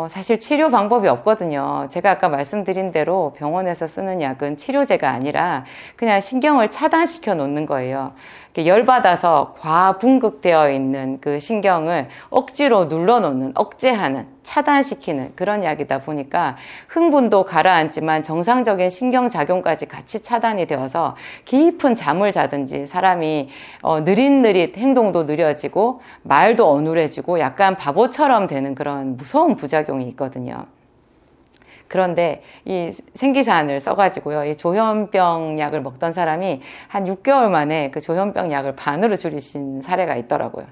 사실 치료 방법이 없거든요. 제가 아까 말씀드린 대로 병원에서 쓰는 약은 치료제가 아니라 그냥 신경을 차단시켜 놓는 거예요. 열받아서 과분급되어 있는 그 신경을 억지로 눌러 놓는, 억제하는 차단시키는 그런 약이다 보니까 흥분도 가라앉지만 정상적인 신경작용까지 같이 차단이 되어서 깊은 잠을 자든지 사람이 느릿느릿 행동도 느려지고 말도 어눌해지고 약간 바보처럼 되는 그런 무서운 부작용이 있거든요. 그런데 이 생기산을 써가지고요, 이 조현병 약을 먹던 사람이 한 6개월 만에 그 조현병 약을 반으로 줄이신 사례가 있더라고요.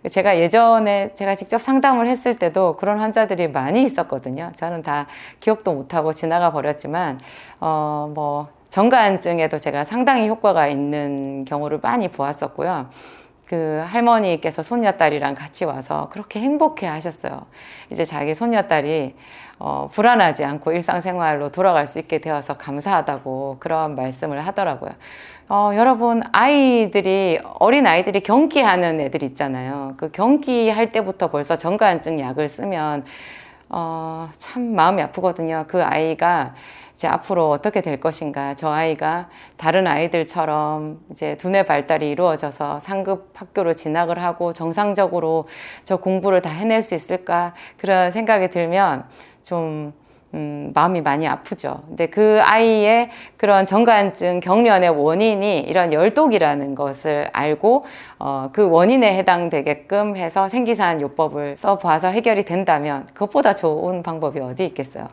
제가 예전에 제가 직접 상담을 했을 때도 그런 환자들이 많이 있었거든요. 저는 다 기억도 못하고 지나가 버렸지만, 정가증에도 제가 상당히 효과가 있는 경우를 많이 보았었고요. 그 할머니께서 손녀딸이랑 같이 와서 그렇게 행복해 하셨어요. 이제 자기 손녀딸이 불안하지 않고 일상생활로 돌아갈 수 있게 되어서 감사하다고 그런 말씀을 하더라고요. 여러분, 어린 아이들이 경기하는 애들 있잖아요. 그 경기할 때부터 벌써 정가증 약을 쓰면, 참 마음이 아프거든요. 그 아이가 이제 앞으로 어떻게 될 것인가. 저 아이가 다른 아이들처럼 이제 두뇌 발달이 이루어져서 상급 학교로 진학을 하고 정상적으로 저 공부를 다 해낼 수 있을까. 그런 생각이 들면 좀 마음이 많이 아프죠. 근데 그 아이의 그런 정가증 경련의 원인이 이런 열독이라는 것을 알고 그 원인에 해당되게끔 해서 생기산 요법을 써봐서 해결이 된다면 그것보다 좋은 방법이 어디 있겠어요.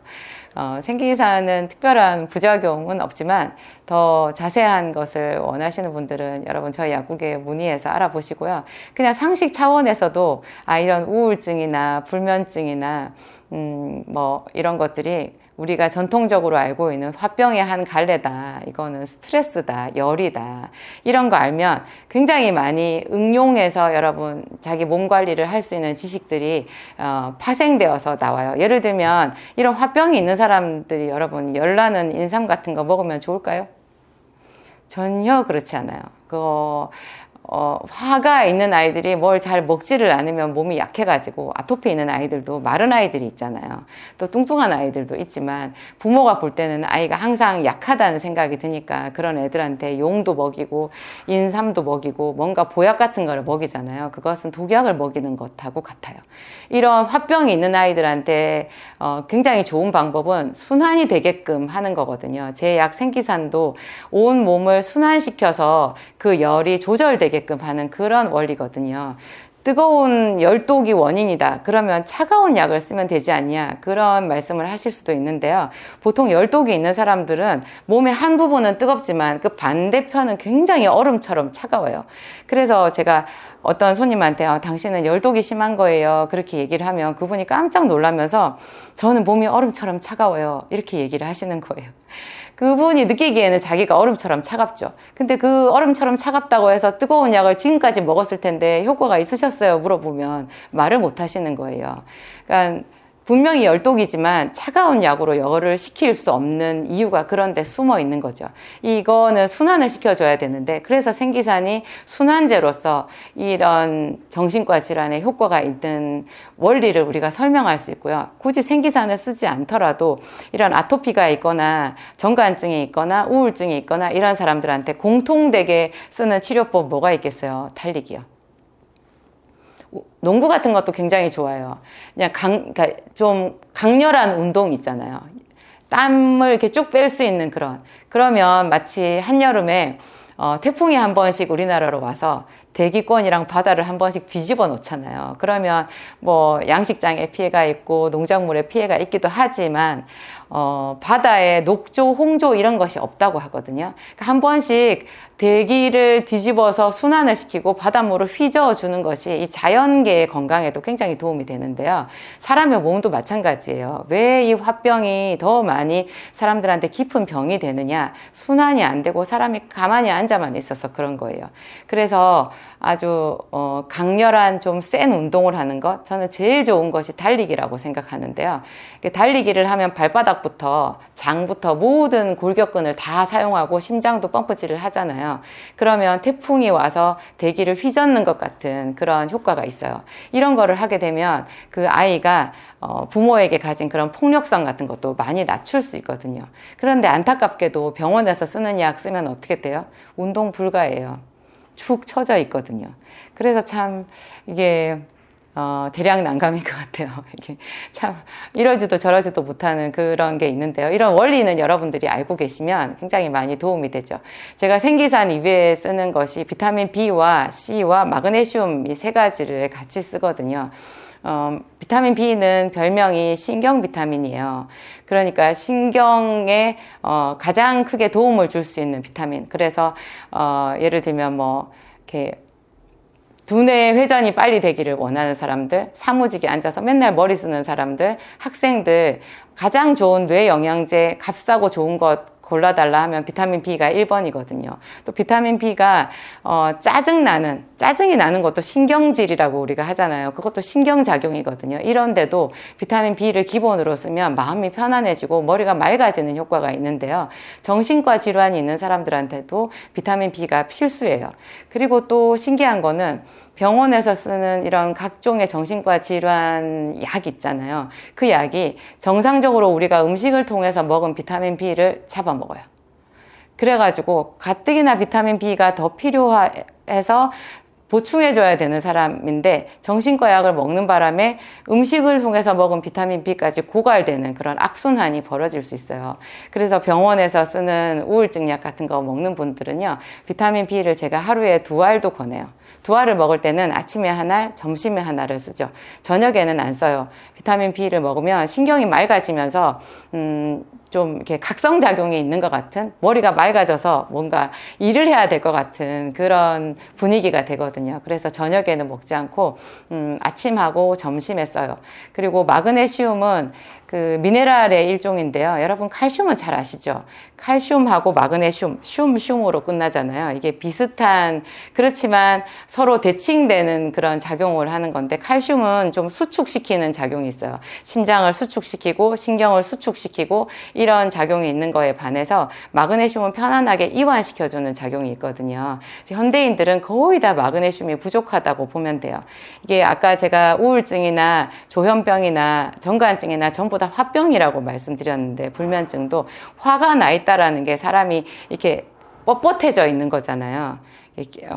생기산은 특별한 부작용은 없지만 더 자세한 것을 원하시는 분들은 여러분 저희 약국에 문의해서 알아보시고요. 그냥 상식 차원에서도 이런 우울증이나 불면증이나 이런 것들이 우리가 전통적으로 알고 있는 화병의 한 갈래다, 이거는 스트레스다, 열이다, 이런 거 알면 굉장히 많이 응용해서 여러분 자기 몸 관리를 할 수 있는 지식들이 파생되어서 나와요. 예를 들면 이런 화병이 있는 사람들이 여러분 열나는 인삼 같은 거 먹으면 좋을까요? 전혀 그렇지 않아요. 화가 있는 아이들이 뭘 잘 먹지를 않으면 몸이 약해가지고 아토피 있는 아이들도 마른 아이들이 있잖아요. 또 뚱뚱한 아이들도 있지만 부모가 볼 때는 아이가 항상 약하다는 생각이 드니까 그런 애들한테 용도 먹이고 인삼도 먹이고 뭔가 보약 같은 거를 먹이잖아요. 그것은 독약을 먹이는 것하고 같아요. 이런 화병이 있는 아이들한테 굉장히 좋은 방법은 순환이 되게끔 하는 거거든요. 제 약 생기산도 온 몸을 순환시켜서 그 열이 조절되게끔 하는 그런 원리거든요. 뜨거운 열독이 원인이다. 그러면 차가운 약을 쓰면 되지 않냐. 그런 말씀을 하실 수도 있는데요. 보통 열독이 있는 사람들은 몸의 한 부분은 뜨겁지만 그 반대편은 굉장히 얼음처럼 차가워요. 그래서 제가 어떤 손님한테 당신은 열독이 심한 거예요. 그렇게 얘기를 하면 그분이 깜짝 놀라면서 저는 몸이 얼음처럼 차가워요. 이렇게 얘기를 하시는 거예요. 그분이 느끼기에는 자기가 얼음처럼 차갑죠. 근데 그 얼음처럼 차갑다고 해서 뜨거운 약을 지금까지 먹었을 텐데 효과가 있으셨어요? 물어보면 말을 못 하시는 거예요. 그러니까 분명히 열독이지만 차가운 약으로 열을 식힐 수 없는 이유가 그런 데 숨어 있는 거죠. 이거는 순환을 시켜줘야 되는데 그래서 생기산이 순환제로서 이런 정신과 질환에 효과가 있는 원리를 우리가 설명할 수 있고요. 굳이 생기산을 쓰지 않더라도 이런 아토피가 있거나 정가증이 있거나 우울증이 있거나 이런 사람들한테 공통되게 쓰는 치료법 뭐가 있겠어요? 달리기요. 농구 같은 것도 굉장히 좋아요. 그냥 그러니까 좀 강렬한 운동 있잖아요. 땀을 이렇게 쭉 뺄 수 있는 그러면 마치 한여름에 태풍이 한 번씩 우리나라로 와서 대기권이랑 바다를 한 번씩 뒤집어 놓잖아요. 그러면 양식장에 피해가 있고 농작물에 피해가 있기도 하지만 바다에 녹조, 홍조 이런 것이 없다고 하거든요. 그러니까 한 번씩 대기를 뒤집어서 순환을 시키고 바닷물을 휘저어 주는 것이 이 자연계의 건강에도 굉장히 도움이 되는데요. 사람의 몸도 마찬가지예요. 왜 이 화병이 더 많이 사람들한테 깊은 병이 되느냐? 순환이 안 되고 사람이 가만히 앉아만 있어서 그런 거예요. 그래서 아주 강렬한 좀 센 운동을 하는 것, 저는 제일 좋은 것이 달리기라고 생각하는데요. 달리기를 하면 발바닥부터 장부터 모든 골격근을 다 사용하고 심장도 펌프질을 하잖아요. 그러면 태풍이 와서 대기를 휘젓는 것 같은 그런 효과가 있어요. 이런 거를 하게 되면 그 아이가 부모에게 가진 그런 폭력성 같은 것도 많이 낮출 수 있거든요. 그런데 안타깝게도 병원에서 쓰는 약 쓰면 어떻게 돼요? 운동 불가예요. 축 처져 있거든요. 그래서 참 이게 대량 난감인 것 같아요. 이게 참 이러지도 저러지도 못하는 그런 게 있는데요. 이런 원리는 여러분들이 알고 계시면 굉장히 많이 도움이 되죠. 제가 생기산 이외에 쓰는 것이 비타민 B와 C와 마그네슘 이 세 가지를 같이 쓰거든요. 비타민 B는 별명이 신경 비타민이에요. 그러니까 신경에 가장 크게 도움을 줄 수 있는 비타민. 그래서 예를 들면 뭐 이렇게 두뇌 회전이 빨리 되기를 원하는 사람들, 사무직에 앉아서 맨날 머리 쓰는 사람들, 학생들, 가장 좋은 뇌 영양제 값싸고 좋은 것 골라달라 하면 비타민 B가 1번이거든요. 또 비타민 B가 짜증이 나는 것도 신경질이라고 우리가 하잖아요. 그것도 신경작용이거든요. 이런데도 비타민 B를 기본으로 쓰면 마음이 편안해지고 머리가 맑아지는 효과가 있는데요. 정신과 질환이 있는 사람들한테도 비타민 B가 필수예요. 그리고 또 신기한 거는 병원에서 쓰는 이런 각종의 정신과 질환 약 있잖아요. 그 약이 정상적으로 우리가 음식을 통해서 먹은 비타민 B를 잡아먹어요. 그래가지고 가뜩이나 비타민 B가 더 필요해서 보충해줘야 되는 사람인데 정신과 약을 먹는 바람에 음식을 통해서 먹은 비타민 B까지 고갈되는 그런 악순환이 벌어질 수 있어요. 그래서 병원에서 쓰는 우울증 약 같은 거 먹는 분들은요, 비타민 B를 제가 하루에 2알도 권해요. 2알을 먹을 때는 아침에 한 알, 점심에 한 알을 쓰죠. 저녁에는 안 써요. 비타민 B를 먹으면 신경이 맑아지면서 좀 이렇게 각성작용이 있는 것 같은, 머리가 맑아져서 뭔가 일을 해야 될 것 같은 그런 분위기가 되거든요. 그래서 저녁에는 먹지 않고 아침하고 점심에 써요. 그리고 마그네슘은 그 미네랄의 일종인데요. 여러분 칼슘은 잘 아시죠? 칼슘하고 마그네슘, 슘으로 끝나잖아요. 이게 비슷한, 그렇지만 서로 대칭되는 그런 작용을 하는 건데, 칼슘은 좀 수축시키는 작용이 있어요. 심장을 수축시키고 신경을 수축시키고 이런 작용이 있는 거에 반해서 마그네슘은 편안하게 이완시켜주는 작용이 있거든요. 현대인들은 거의 다 마그네슘이 부족하다고 보면 돼요. 이게 아까 제가 우울증이나 조현병이나 정관증이나 전부 다 화병이라고 말씀드렸는데, 불면증도 화가 나 있다라는 게 사람이 이렇게 뻣뻣해져 있는 거잖아요.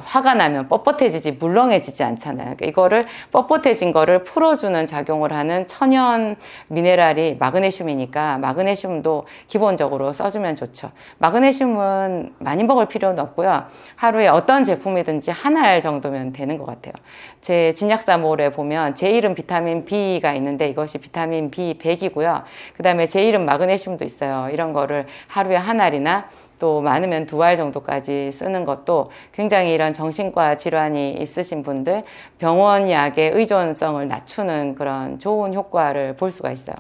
화가 나면 뻣뻣해지지 물렁해지지 않잖아요. 그러니까 이거를 뻣뻣해진 거를 풀어주는 작용을 하는 천연 미네랄이 마그네슘이니까 마그네슘도 기본적으로 써주면 좋죠. 마그네슘은 많이 먹을 필요는 없고요. 하루에 어떤 제품이든지 한 알 정도면 되는 것 같아요. 제 진약사몰에 보면 제 이름 비타민 B가 있는데 이것이 비타민 B100이고요. 그 다음에 제 이름 마그네슘도 있어요. 이런 거를 하루에 한 알이나 또 많으면 2알 정도까지 쓰는 것도 굉장히 이런 정신과 질환이 있으신 분들 병원 약의 의존성을 낮추는 그런 좋은 효과를 볼 수가 있어요.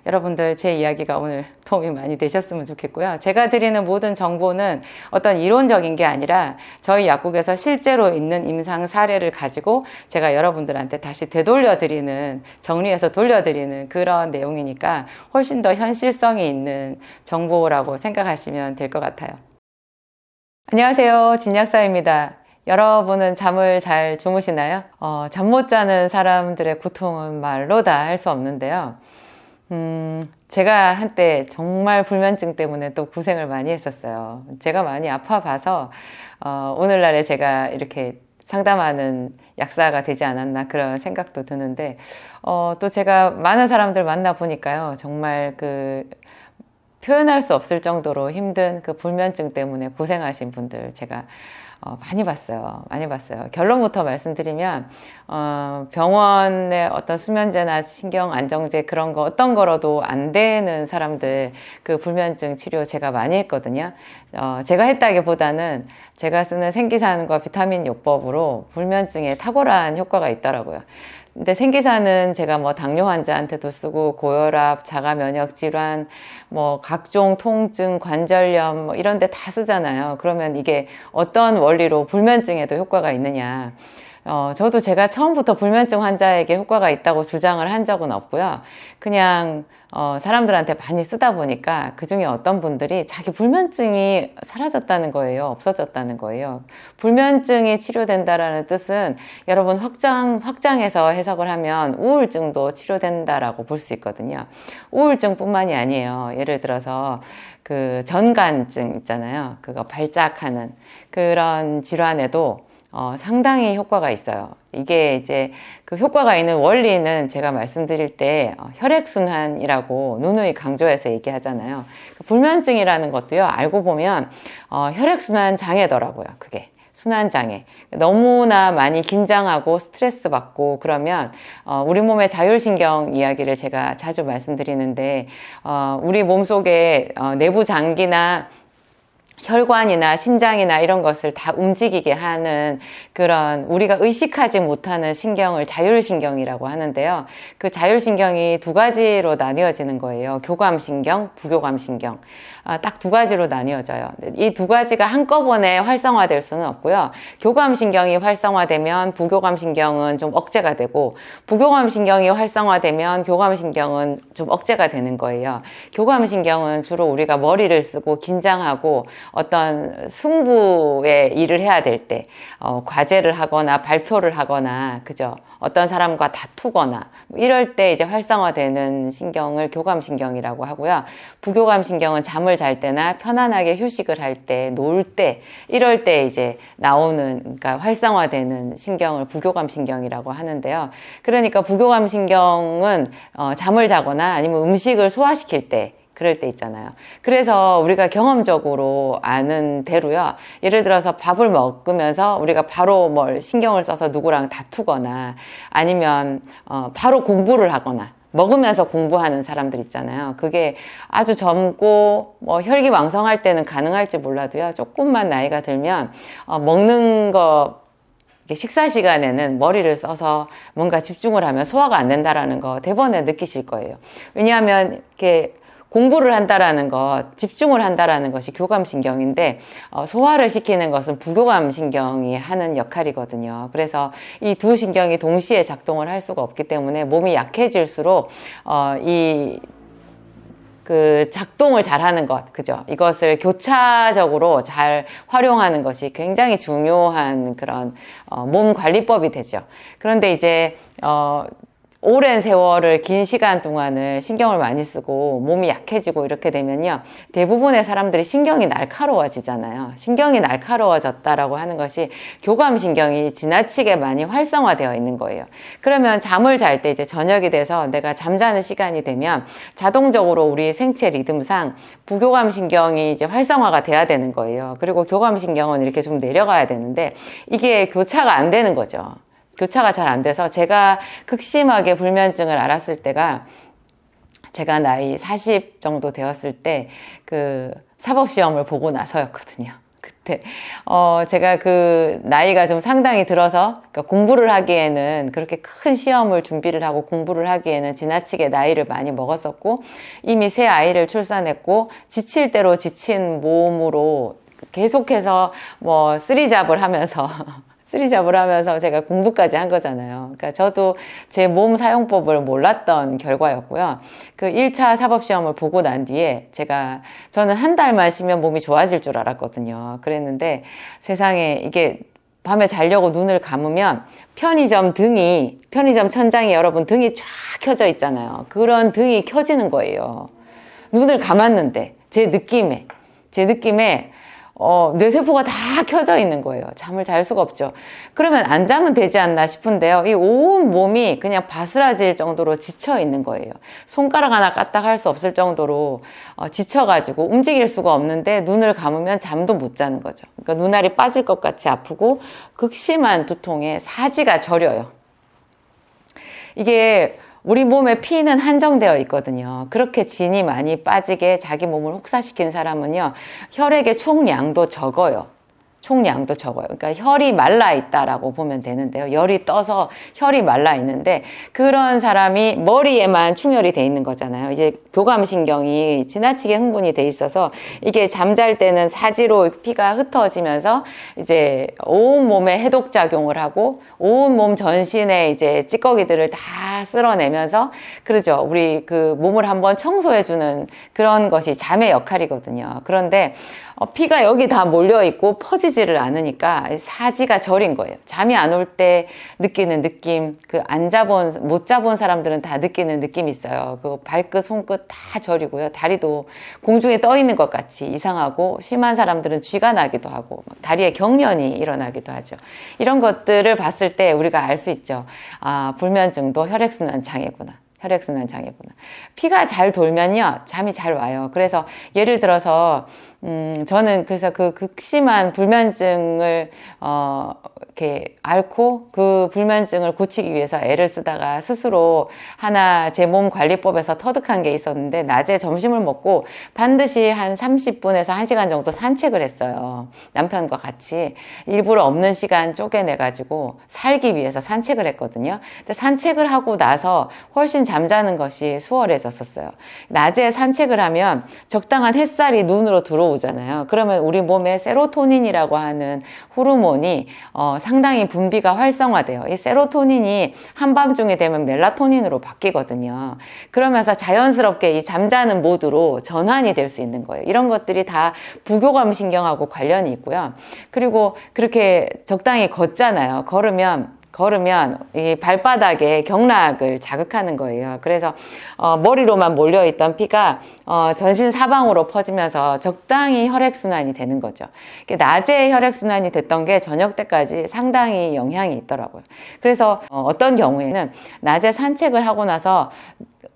여러분들 제 이야기가 오늘 도움이 많이 되셨으면 좋겠고요. 제가 드리는 모든 정보는 어떤 이론적인 게 아니라 저희 약국에서 실제로 있는 임상 사례를 가지고 제가 여러분들한테 다시 되돌려드리는, 정리해서 돌려드리는 그런 내용이니까 훨씬 더 현실성이 있는 정보라고 생각하시면 될 것 같아요. 안녕하세요. 진약사입니다. 여러분은 잠을 잘 주무시나요? 잠 못 자는 사람들의 고통은 말로 다 할 수 없는데요. 제가 한때 정말 불면증 때문에 또 고생을 많이 했었어요. 제가 많이 아파봐서 오늘날에 제가 이렇게 상담하는 약사가 되지 않았나 그런 생각도 드는데, 또 제가 많은 사람들 만나보니까요, 정말 그 표현할 수 없을 정도로 힘든 그 불면증 때문에 고생하신 분들 제가 많이 봤어요. 결론부터 말씀드리면, 병원의 어떤 수면제나 신경 안정제 그런 거 어떤 거로도 안 되는 사람들 그 불면증 치료 제가 많이 했거든요. 제가 했다기보다는 제가 쓰는 생기산과 비타민 요법으로 불면증에 탁월한 효과가 있더라고요. 근데 생기산은 제가 뭐 당뇨 환자한테도 쓰고 고혈압, 자가 면역 질환, 뭐 각종 통증, 관절염 뭐 이런 데 다 쓰잖아요. 그러면 이게 어떤 원리로 불면증에도 효과가 있느냐. 저도 제가 처음부터 불면증 환자에게 효과가 있다고 주장을 한 적은 없고요. 그냥 사람들한테 많이 쓰다 보니까 그중에 어떤 분들이 자기 불면증이 사라졌다는 거예요. 없어졌다는 거예요. 불면증이 치료된다라는 뜻은 여러분 확장해서 해석을 하면 우울증도 치료된다라고 볼 수 있거든요. 우울증뿐만이 아니에요. 예를 들어서 그 전간증 있잖아요. 그거 발작하는 그런 질환에도 상당히 효과가 있어요. 이게 이제 그 효과가 있는 원리는 제가 말씀드릴 때 혈액순환이라고 누누이 강조해서 얘기하잖아요. 불면증이라는 것도요, 알고 보면 혈액순환 장애더라고요. 그게 순환장애. 너무나 많이 긴장하고 스트레스 받고 그러면 우리 몸의 자율신경 이야기를 제가 자주 말씀드리는데 우리 몸속에 내부 장기나 혈관이나 심장이나 이런 것을 다 움직이게 하는 그런 우리가 의식하지 못하는 신경을 자율신경이라고 하는데요. 그 자율신경이 두 가지로 나뉘어지는 거예요. 교감신경, 부교감신경. 딱 두 가지로 나뉘어져요. 이 두 가지가 한꺼번에 활성화될 수는 없고요. 교감신경이 활성화되면 부교감신경은 좀 억제가 되고, 부교감신경이 활성화되면 교감신경은 좀 억제가 되는 거예요. 교감신경은 주로 우리가 머리를 쓰고 긴장하고 어떤 승부의 일을 해야 될 때, 과제를 하거나 발표를 하거나, 그죠? 어떤 사람과 다투거나, 이럴 때 이제 활성화되는 신경을 교감신경이라고 하고요. 부교감신경은 잠을 잘 때나 편안하게 휴식을 할 때, 놀 때, 이럴 때 이제 나오는, 그러니까 활성화되는 신경을 부교감신경이라고 하는데요. 그러니까 부교감신경은 잠을 자거나 아니면 음식을 소화시킬 때, 그럴 때 있잖아요. 그래서 우리가 경험적으로 아는 대로요. 예를 들어서 밥을 먹으면서 우리가 바로 뭘 신경을 써서 누구랑 다투거나 아니면 바로 공부를 하거나 먹으면서 공부하는 사람들 있잖아요. 그게 아주 젊고 혈기왕성할 때는 가능할지 몰라도요. 조금만 나이가 들면 먹는 거 식사 시간에는 머리를 써서 뭔가 집중을 하면 소화가 안 된다라는 거 대번에 느끼실 거예요. 왜냐하면 이렇게 공부를 한다라는 것, 집중을 한다라는 것이 교감신경인데 소화를 시키는 것은 부교감신경이 하는 역할이거든요. 그래서 이 두 신경이 동시에 작동을 할 수가 없기 때문에 몸이 약해질수록 그 작동을 잘하는 것, 그죠? 이것을 교차적으로 잘 활용하는 것이 굉장히 중요한 그런 몸 관리법이 되죠. 그런데 이제 오랜 세월을 긴 시간 동안을 신경을 많이 쓰고 몸이 약해지고 이렇게 되면요. 대부분의 사람들이 신경이 날카로워지잖아요. 신경이 날카로워졌다라고 하는 것이 교감신경이 지나치게 많이 활성화되어 있는 거예요. 그러면 잠을 잘 때 이제 저녁이 돼서 내가 잠자는 시간이 되면 자동적으로 우리 생체 리듬상 부교감신경이 이제 활성화가 돼야 되는 거예요. 그리고 교감신경은 이렇게 좀 내려가야 되는데 이게 교차가 안 되는 거죠. 교차가 잘 안 돼서 제가 극심하게 불면증을 앓았을 때가 제가 나이 40 정도 되었을 때 그 사법시험을 보고 나서였거든요. 그때 제가 그 나이가 좀 상당히 들어서 그러니까 공부를 하기에는 그렇게 큰 시험을 준비를 하고 공부를 하기에는 지나치게 나이를 많이 먹었었고 이미 새 아이를 출산했고 지칠 대로 지친 몸으로 계속해서 쓰리잡을 하면서 쓰리잡을 하면서 제가 공부까지 한 거잖아요. 그러니까 저도 제 몸 사용법을 몰랐던 결과였고요. 그 1차 사법시험을 보고 난 뒤에 저는 한 달만 쉬면 몸이 좋아질 줄 알았거든요. 그랬는데 세상에 이게 밤에 자려고 눈을 감으면 편의점 천장에 여러분 등이 쫙 켜져 있잖아요. 그런 등이 켜지는 거예요. 눈을 감았는데 제 느낌에 뇌세포가 다 켜져 있는 거예요. 잠을 잘 수가 없죠. 그러면 안 자면 되지 않나 싶은데요. 이 온 몸이 그냥 바스라질 정도로 지쳐 있는 거예요. 손가락 하나 까딱 할 수 없을 정도로 지쳐가지고 움직일 수가 없는데 눈을 감으면 잠도 못 자는 거죠. 그러니까 눈알이 빠질 것 같이 아프고 극심한 두통에 사지가 저려요. 이게 우리 몸의 피는 한정되어 있거든요. 그렇게 진이 많이 빠지게 자기 몸을 혹사시킨 사람은요, 혈액의 총량도 적어요. 그러니까 혈이 말라 있다라고 보면 되는데요. 열이 떠서 혈이 말라 있는데 그런 사람이 머리에만 충혈이 돼 있는 거잖아요. 이제 교감신경이 지나치게 흥분이 돼 있어서 이게 잠잘 때는 사지로 피가 흩어지면서 이제 온 몸에 해독작용을 하고 온 몸 전신에 이제 찌꺼기들을 다 쓸어내면서 그러죠. 우리 그 몸을 한번 청소해주는 그런 것이 잠의 역할이거든요. 그런데 피가 여기 다 몰려 있고 퍼지지 지를 않으니까 사지가 저린 거예요. 잠이 안 올 때 느끼는 느낌, 못 자본 사람들은 다 느끼는 느낌이 있어요. 그 발끝, 손끝 다 저리고요. 다리도 공중에 떠 있는 것 같이 이상하고, 심한 사람들은 쥐가 나기도 하고, 막 다리에 경련이 일어나기도 하죠. 이런 것들을 봤을 때 우리가 알 수 있죠. 아, 불면증도 혈액순환 장애구나. 혈액순환 장애구나. 피가 잘 돌면요, 잠이 잘 와요. 그래서 예를 들어서 저는 그래서 그 극심한 불면증을 이렇게 앓고 그 불면증을 고치기 위해서 애를 쓰다가 스스로 하나 제 몸 관리법에서 터득한 게 있었는데, 낮에 점심을 먹고 반드시 한 30분에서 1시간 정도 산책을 했어요. 남편과 같이 일부러 없는 시간 쪼개내 가지고 살기 위해서 산책을 했거든요. 근데 산책을 하고 나서 훨씬 잠자는 것이 수월해졌었어요. 낮에 산책을 하면 적당한 햇살이 눈으로 들어오잖아요. 그러면 우리 몸에 세로토닌이라고 하는 호르몬이 상당히 분비가 활성화돼요. 이 세로토닌이 한밤중에 되면 멜라토닌으로 바뀌거든요. 그러면서 자연스럽게 이 잠자는 모드로 전환이 될 수 있는 거예요. 이런 것들이 다 부교감 신경하고 관련이 있고요. 그리고 그렇게 적당히 걷잖아요. 걸으면 이 발바닥에 경락을 자극하는 거예요. 그래서 머리로만 몰려있던 피가 전신 사방으로 퍼지면서 적당히 혈액순환이 되는 거죠. 낮에 혈액순환이 됐던 게 저녁 때까지 상당히 영향이 있더라고요. 그래서 어떤 경우에는 낮에 산책을 하고 나서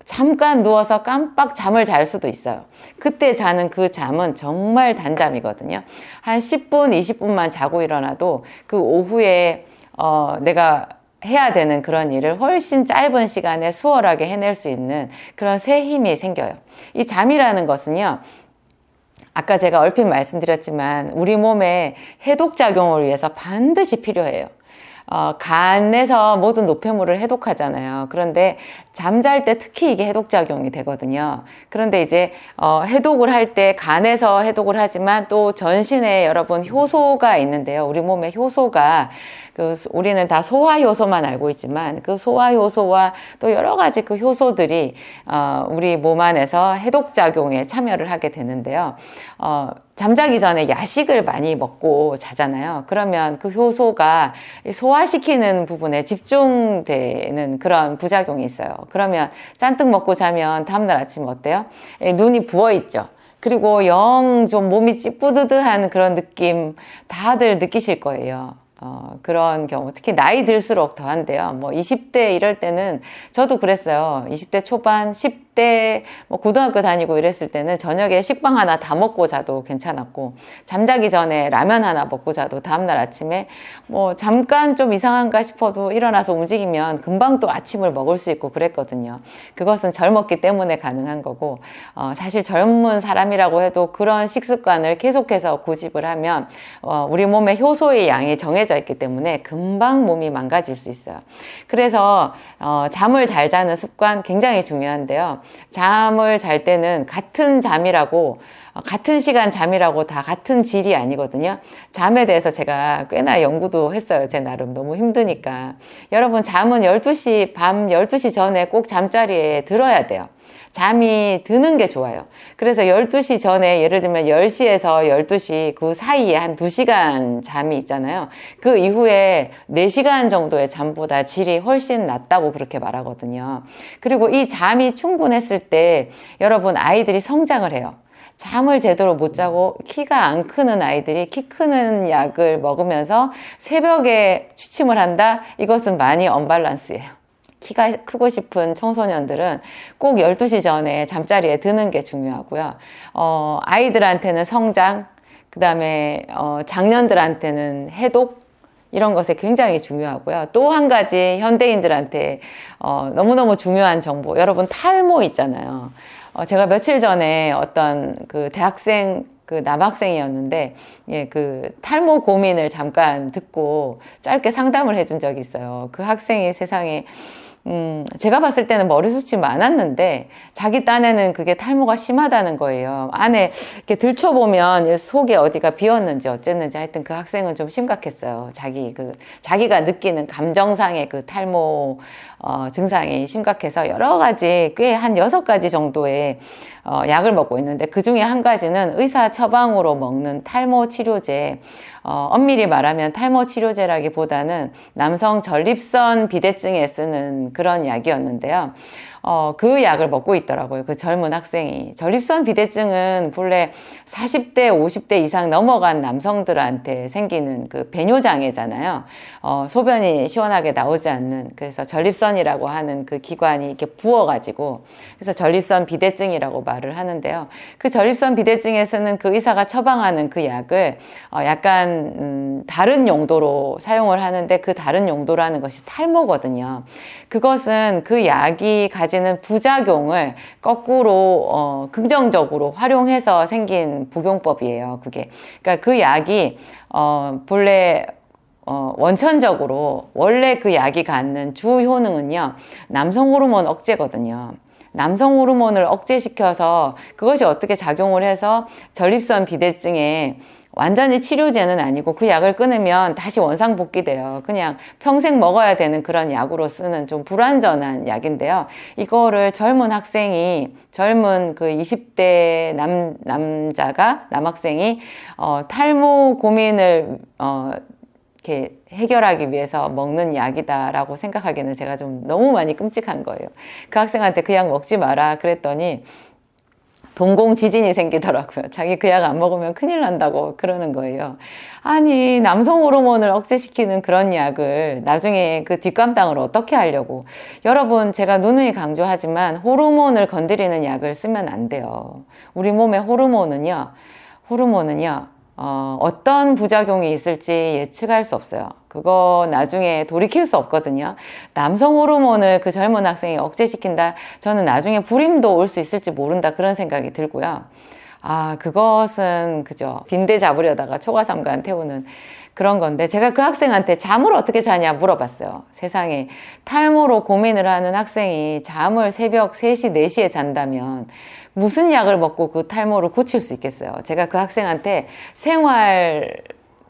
잠깐 누워서 깜빡 잠을 잘 수도 있어요. 그때 자는 그 잠은 정말 단잠이거든요. 한 10분, 20분만 자고 일어나도 그 오후에 내가 해야 되는 그런 일을 훨씬 짧은 시간에 수월하게 해낼 수 있는 그런 새 힘이 생겨요. 이 잠이라는 것은요, 아까 제가 얼핏 말씀드렸지만 우리 몸의 해독작용을 위해서 반드시 필요해요. 간에서 모든 노폐물을 해독하잖아요. 그런데 잠잘 때 특히 이게 해독작용이 되거든요. 그런데 이제 해독을 할 때 간에서 해독을 하지만 또 전신에 여러분 효소가 있는데요. 우리 몸의 효소가 우리는 다 소화효소만 알고 있지만 그 소화효소와 또 여러 가지 그 효소들이 우리 몸 안에서 해독작용에 참여를 하게 되는데요. 잠자기 전에 야식을 많이 먹고 자잖아요. 그러면 그 효소가 소화시키는 부분에 집중되는 그런 부작용이 있어요. 그러면 잔뜩 먹고 자면 다음날 아침 어때요? 눈이 부어있죠. 그리고 영 좀 몸이 찌뿌드드한 그런 느낌 다들 느끼실 거예요. 그런 경우 특히 나이 들수록 더한데요. 뭐 20대 이럴 때는 저도 그랬어요. 20대 초반, 10대 뭐 고등학교 다니고 이랬을 때는 저녁에 식빵 하나 다 먹고 자도 괜찮았고, 잠자기 전에 라면 하나 먹고 자도 다음날 아침에 뭐 잠깐 좀 이상한가 싶어도 일어나서 움직이면 금방 또 아침을 먹을 수 있고 그랬거든요. 그것은 젊었기 때문에 가능한 거고, 사실 젊은 사람이라고 해도 그런 식습관을 계속해서 고집을 하면 우리 몸의 효소의 양이 정해져 있기 때문에 금방 몸이 망가질 수 있어요. 그래서 잠을 잘 자는 습관 굉장히 중요한데요. 잠을 잘 때는 같은 시간 잠이라고 다 같은 질이 아니거든요. 잠에 대해서 제가 꽤나 연구도 했어요. 제 나름 너무 힘드니까. 여러분, 잠은 밤 12시 전에 꼭 잠자리에 들어야 돼요. 잠이 드는 게 좋아요. 그래서 12시 전에 예를 들면 10시에서 12시 그 사이에 한 2시간 잠이 있잖아요. 그 이후에 4시간 정도의 잠보다 질이 훨씬 낫다고 그렇게 말하거든요. 그리고 이 잠이 충분했을 때 여러분, 아이들이 성장을 해요. 잠을 제대로 못 자고 키가 안 크는 아이들이 키 크는 약을 먹으면서 새벽에 취침을 한다? 이것은 많이 언밸런스예요. 키가 크고 싶은 청소년들은 꼭 12시 전에 잠자리에 드는 게 중요하고요. 아이들한테는 성장, 그 다음에 장년들한테는 해독, 이런 것에 굉장히 중요하고요. 또 한 가지 현대인들한테 너무너무 중요한 정보, 여러분 탈모 있잖아요. 제가 며칠 전에 어떤 그 대학생 남학생이었는데, 그 탈모 고민을 잠깐 듣고 짧게 상담을 해준 적이 있어요. 그 학생이 세상에 제가 봤을 때는 머리숱이 많았는데 자기 딴에는 그게 탈모가 심하다는 거예요. 안에 이렇게 들춰보면 속에 어디가 비었는지 어쨌는지 하여튼 그 학생은 좀 심각했어요. 자기가 느끼는 감정상의 그 탈모 증상이 심각해서 여러 가지 꽤 한 6가지 정도의 약을 먹고 있는데 그 중에 한 가지는 의사 처방으로 먹는 탈모 치료제. 엄밀히 말하면 탈모 치료제라기보다는 남성 전립선 비대증에 쓰는 그런 약이었는데요. 그 약을 먹고 있더라고요. 그 젊은 학생이. 전립선 비대증은 본래 40대, 50대 이상 넘어간 남성들한테 생기는 그 배뇨장애잖아요. 소변이 시원하게 나오지 않는, 그래서 전립선이라고 하는 그 기관이 이렇게 부어가지고, 그래서 전립선 비대증이라고 말을 하는데요. 그 전립선 비대증에 쓰는 그 의사가 처방하는 그 약을 약간 다른 용도로 사용을 하는데, 그 다른 용도라는 것이 탈모거든요. 그것은 그 약이 가지는 부작용을 거꾸로 긍정적으로 활용해서 생긴 복용법이에요. 그게. 그러니까 그 약이 본래 원천적으로 원래 그 약이 갖는 주 효능은요, 남성 호르몬 억제거든요. 남성 호르몬을 억제시켜서 그것이 어떻게 작용을 해서 전립선 비대증에 완전히 치료제는 아니고 그 약을 끊으면 다시 원상복귀돼요. 그냥 평생 먹어야 되는 그런 약으로 쓰는 좀 불완전한 약인데요. 이거를 젊은 학생이, 젊은 그 20대 남학생이 탈모 고민을 이렇게 해결하기 위해서 먹는 약이다라고 생각하기에는 제가 좀 너무 많이 끔찍한 거예요. 그 학생한테 그 약 먹지 마라 그랬더니 동공 지진이 생기더라고요. 자기 그 약 안 먹으면 큰일 난다고 그러는 거예요. 아니, 남성 호르몬을 억제시키는 그런 약을 나중에 그 뒷감당을 어떻게 하려고. 여러분, 제가 누누이 강조하지만 호르몬을 건드리는 약을 쓰면 안 돼요. 우리 몸의 호르몬은요, 어떤 부작용이 있을지 예측할 수 없어요. 그거 나중에 돌이킬 수 없거든요. 남성 호르몬을 그 젊은 학생이 억제시킨다. 저는 나중에 불임도 올 수 있을지 모른다. 그런 생각이 들고요. 그것은 그죠. 빈대 잡으려다가 초과삼간 태우는 그런 건데, 제가 그 학생한테 잠을 어떻게 자냐 물어봤어요. 세상에 탈모로 고민을 하는 학생이 잠을 새벽 3시, 4시에 잔다면 무슨 약을 먹고 그 탈모를 고칠 수 있겠어요. 제가 그 학생한테 생활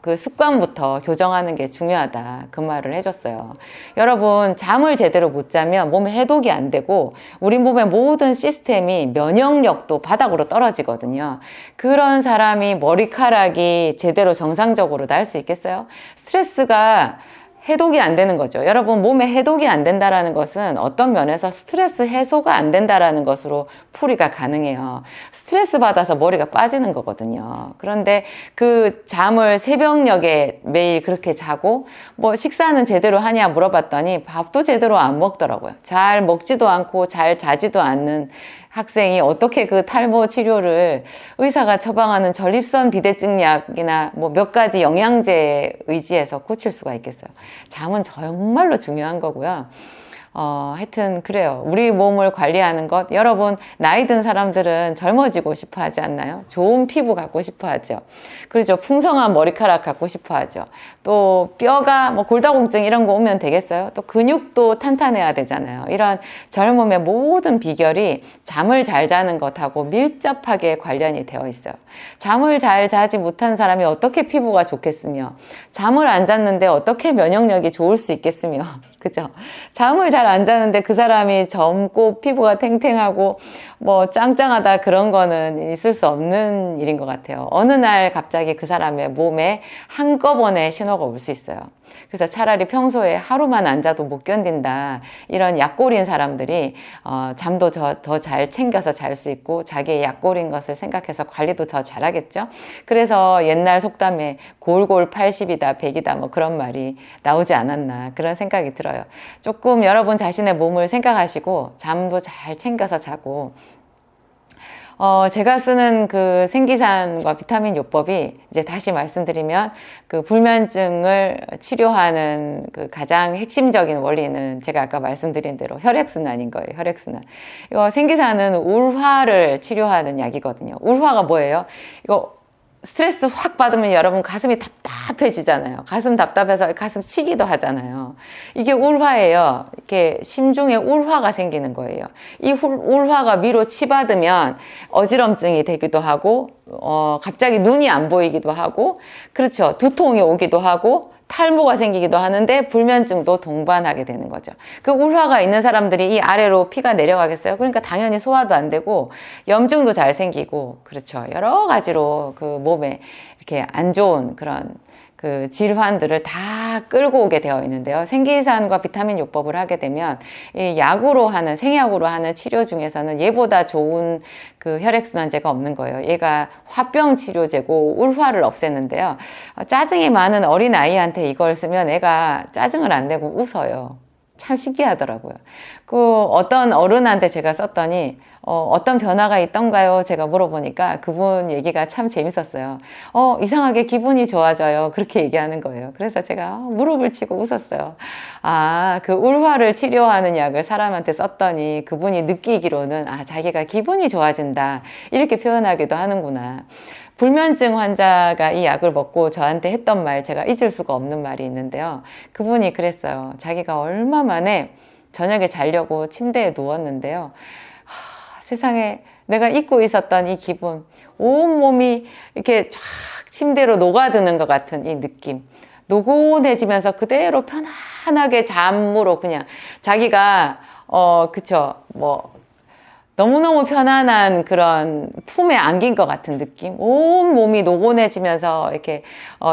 그 습관부터 교정하는 게 중요하다. 그 말을 해줬어요. 여러분, 잠을 제대로 못 자면 몸에 해독이 안 되고 우리 몸의 모든 시스템이 면역력도 바닥으로 떨어지거든요. 그런 사람이 머리카락이 제대로 정상적으로 날 수 있겠어요? 스트레스가 해독이 안 되는 거죠. 여러분, 몸에 해독이 안 된다라는 것은 어떤 면에서 스트레스 해소가 안 된다라는 것으로 풀이가 가능해요. 스트레스 받아서 머리가 빠지는 거거든요. 그런데 그 잠을 새벽녘에 매일 그렇게 자고 뭐 식사는 제대로 하냐 물어봤더니 밥도 제대로 안 먹더라고요. 잘 먹지도 않고 잘 자지도 않는 학생이 어떻게 그 탈모 치료를 의사가 처방하는 전립선 비대증 약이나 뭐 몇 가지 영양제 의지해서 고칠 수가 있겠어요. 잠은 정말로 중요한 거고요. 하여튼 그래요. 우리 몸을 관리하는 것, 여러분 나이 든 사람들은 젊어지고 싶어 하지 않나요? 좋은 피부 갖고 싶어 하죠. 그렇죠. 풍성한 머리카락 갖고 싶어 하죠. 또 뼈가 뭐 골다공증 이런 거 오면 되겠어요? 또 근육도 탄탄해야 되잖아요. 이런 젊음의 모든 비결이 잠을 잘 자는 것하고 밀접하게 관련이 되어 있어요. 잠을 잘 자지 못한 사람이 어떻게 피부가 좋겠으며, 잠을 안 잤는데 어떻게 면역력이 좋을 수 있겠으며, 그죠? 잠을 잘 안 자는데 그 사람이 젊고 피부가 탱탱하고 뭐 짱짱하다, 그런 거는 있을 수 없는 일인 것 같아요. 어느 날 갑자기 그 사람의 몸에 한꺼번에 신호가 올 수 있어요. 그래서 차라리 평소에 하루만 안 자도 못 견딘다, 이런 약골인 사람들이 잠도 더 잘 챙겨서 잘 수 있고 자기의 약골인 것을 생각해서 관리도 더 잘하겠죠. 그래서 옛날 속담에 골골 80이다 100이다 뭐 그런 말이 나오지 않았나, 그런 생각이 들어요. 조금 여러분 자신의 몸을 생각하시고 잠도 잘 챙겨서 자고, 제가 쓰는 그 생기산과 비타민 요법이, 이제 다시 말씀드리면 그 불면증을 치료하는 그 가장 핵심적인 원리는 제가 아까 말씀드린 대로 혈액순환인 거예요. 혈액순환. 이거 생기산은 울화를 치료하는 약이거든요. 울화가 뭐예요? 이거 스트레스 확 받으면 여러분 가슴이 답답해지잖아요. 가슴 답답해서 가슴 치기도 하잖아요. 이게 울화예요. 이렇게 심중에 울화가 생기는 거예요. 이 울화가 위로 치받으면 어지럼증이 되기도 하고, 갑자기 눈이 안 보이기도 하고, 그렇죠. 두통이 오기도 하고, 탈모가 생기기도 하는데 불면증도 동반하게 되는 거죠. 그 울화가 있는 사람들이 이 아래로 피가 내려가겠어요? 그러니까 당연히 소화도 안 되고 염증도 잘 생기고, 그렇죠. 여러 가지로 그 몸에 이렇게 안 좋은 그런 그 질환들을 다 끌고 오게 되어 있는데요. 생기산과 비타민 요법을 하게 되면 이 약으로 하는, 생약으로 하는 치료 중에서는 얘보다 좋은 그 혈액순환제가 없는 거예요. 얘가 화병 치료제고 울화를 없애는데요. 짜증이 많은 어린 아이한테 이걸 쓰면 애가 짜증을 안 내고 웃어요. 참 신기하더라고요. 그 어떤 어른한테 제가 썼더니 어떤 변화가 있던가요? 제가 물어보니까 그분 얘기가 참 재밌었어요. 이상하게 기분이 좋아져요. 그렇게 얘기하는 거예요. 그래서 제가 무릎을 치고 웃었어요. 아, 그 울화를 치료하는 약을 사람한테 썼더니 그분이 느끼기로는 자기가 기분이 좋아진다. 이렇게 표현하기도 하는구나. 불면증 환자가 이 약을 먹고 저한테 했던 말, 제가 잊을 수가 없는 말이 있는데요. 그분이 그랬어요. 자기가 얼마 만에 저녁에 자려고 침대에 누웠는데요. 세상에 내가 잊고 있었던 이 기분, 온몸이 이렇게 쫙 침대로 녹아드는 것 같은 이 느낌. 노곤해지면서 그대로 편안하게 잠으로 그냥 자기가, 그쵸, 너무너무 편안한 그런 품에 안긴 것 같은 느낌? 온 몸이 노곤해지면서 이렇게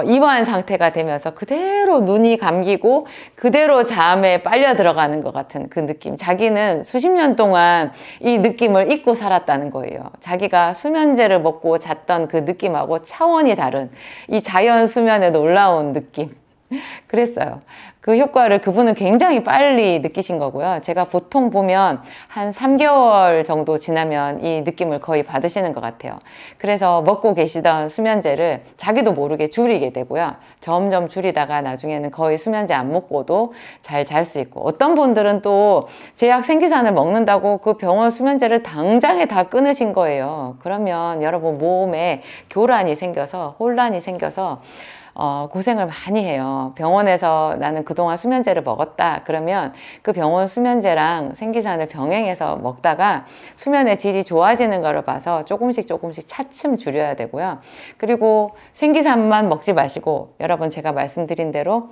이완 상태가 되면서 그대로 눈이 감기고 그대로 잠에 빨려 들어가는 것 같은 그 느낌. 자기는 수십 년 동안 이 느낌을 잊고 살았다는 거예요. 자기가 수면제를 먹고 잤던 그 느낌하고 차원이 다른 이 자연 수면의 놀라운 느낌. 그랬어요. 그 효과를 그분은 굉장히 빨리 느끼신 거고요. 제가 보통 보면 한 3개월 정도 지나면 이 느낌을 거의 받으시는 것 같아요. 그래서 먹고 계시던 수면제를 자기도 모르게 줄이게 되고요. 점점 줄이다가 나중에는 거의 수면제 안 먹고도 잘 잘 수 있고, 어떤 분들은 또 제약 생기산을 먹는다고 그 병원 수면제를 당장에 다 끊으신 거예요. 그러면 여러분 몸에 교란이 생겨서, 혼란이 생겨서 고생을 많이 해요. 병원에서 나는 그동안 수면제를 먹었다. 그러면 그 병원 수면제랑 생기산을 병행해서 먹다가 수면의 질이 좋아지는 걸 봐서 조금씩 차츰 줄여야 되고요. 그리고 생기산만 먹지 마시고, 여러분 제가 말씀드린 대로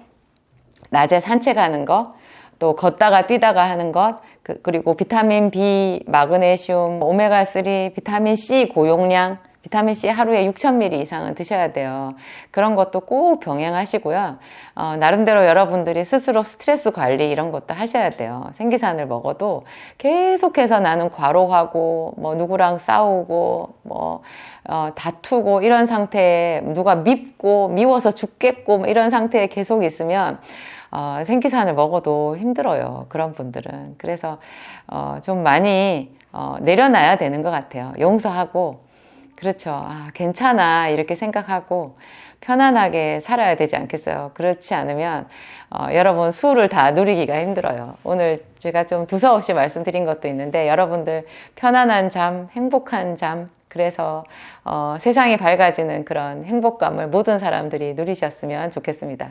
낮에 산책하는 거, 또 걷다가 뛰다가 하는 것, 그리고 비타민 B, 마그네슘, 오메가3, 비타민 C 고용량, 비타민 C 하루에 6,000ml 이상은 드셔야 돼요. 그런 것도 꼭 병행하시고요. 나름대로 여러분들이 스스로 스트레스 관리 이런 것도 하셔야 돼요. 생기산을 먹어도 계속해서 나는 과로하고, 누구랑 싸우고, 다투고, 이런 상태에 누가 밉고, 미워서 죽겠고, 이런 상태에 계속 있으면, 생기산을 먹어도 힘들어요. 그런 분들은. 그래서, 좀 많이, 내려놔야 되는 것 같아요. 용서하고, 그렇죠. 괜찮아. 이렇게 생각하고 편안하게 살아야 되지 않겠어요? 그렇지 않으면 여러분 수를 다 누리기가 힘들어요. 오늘 제가 좀 두서없이 말씀드린 것도 있는데, 여러분들 편안한 잠, 행복한 잠, 그래서 세상이 밝아지는 그런 행복감을 모든 사람들이 누리셨으면 좋겠습니다.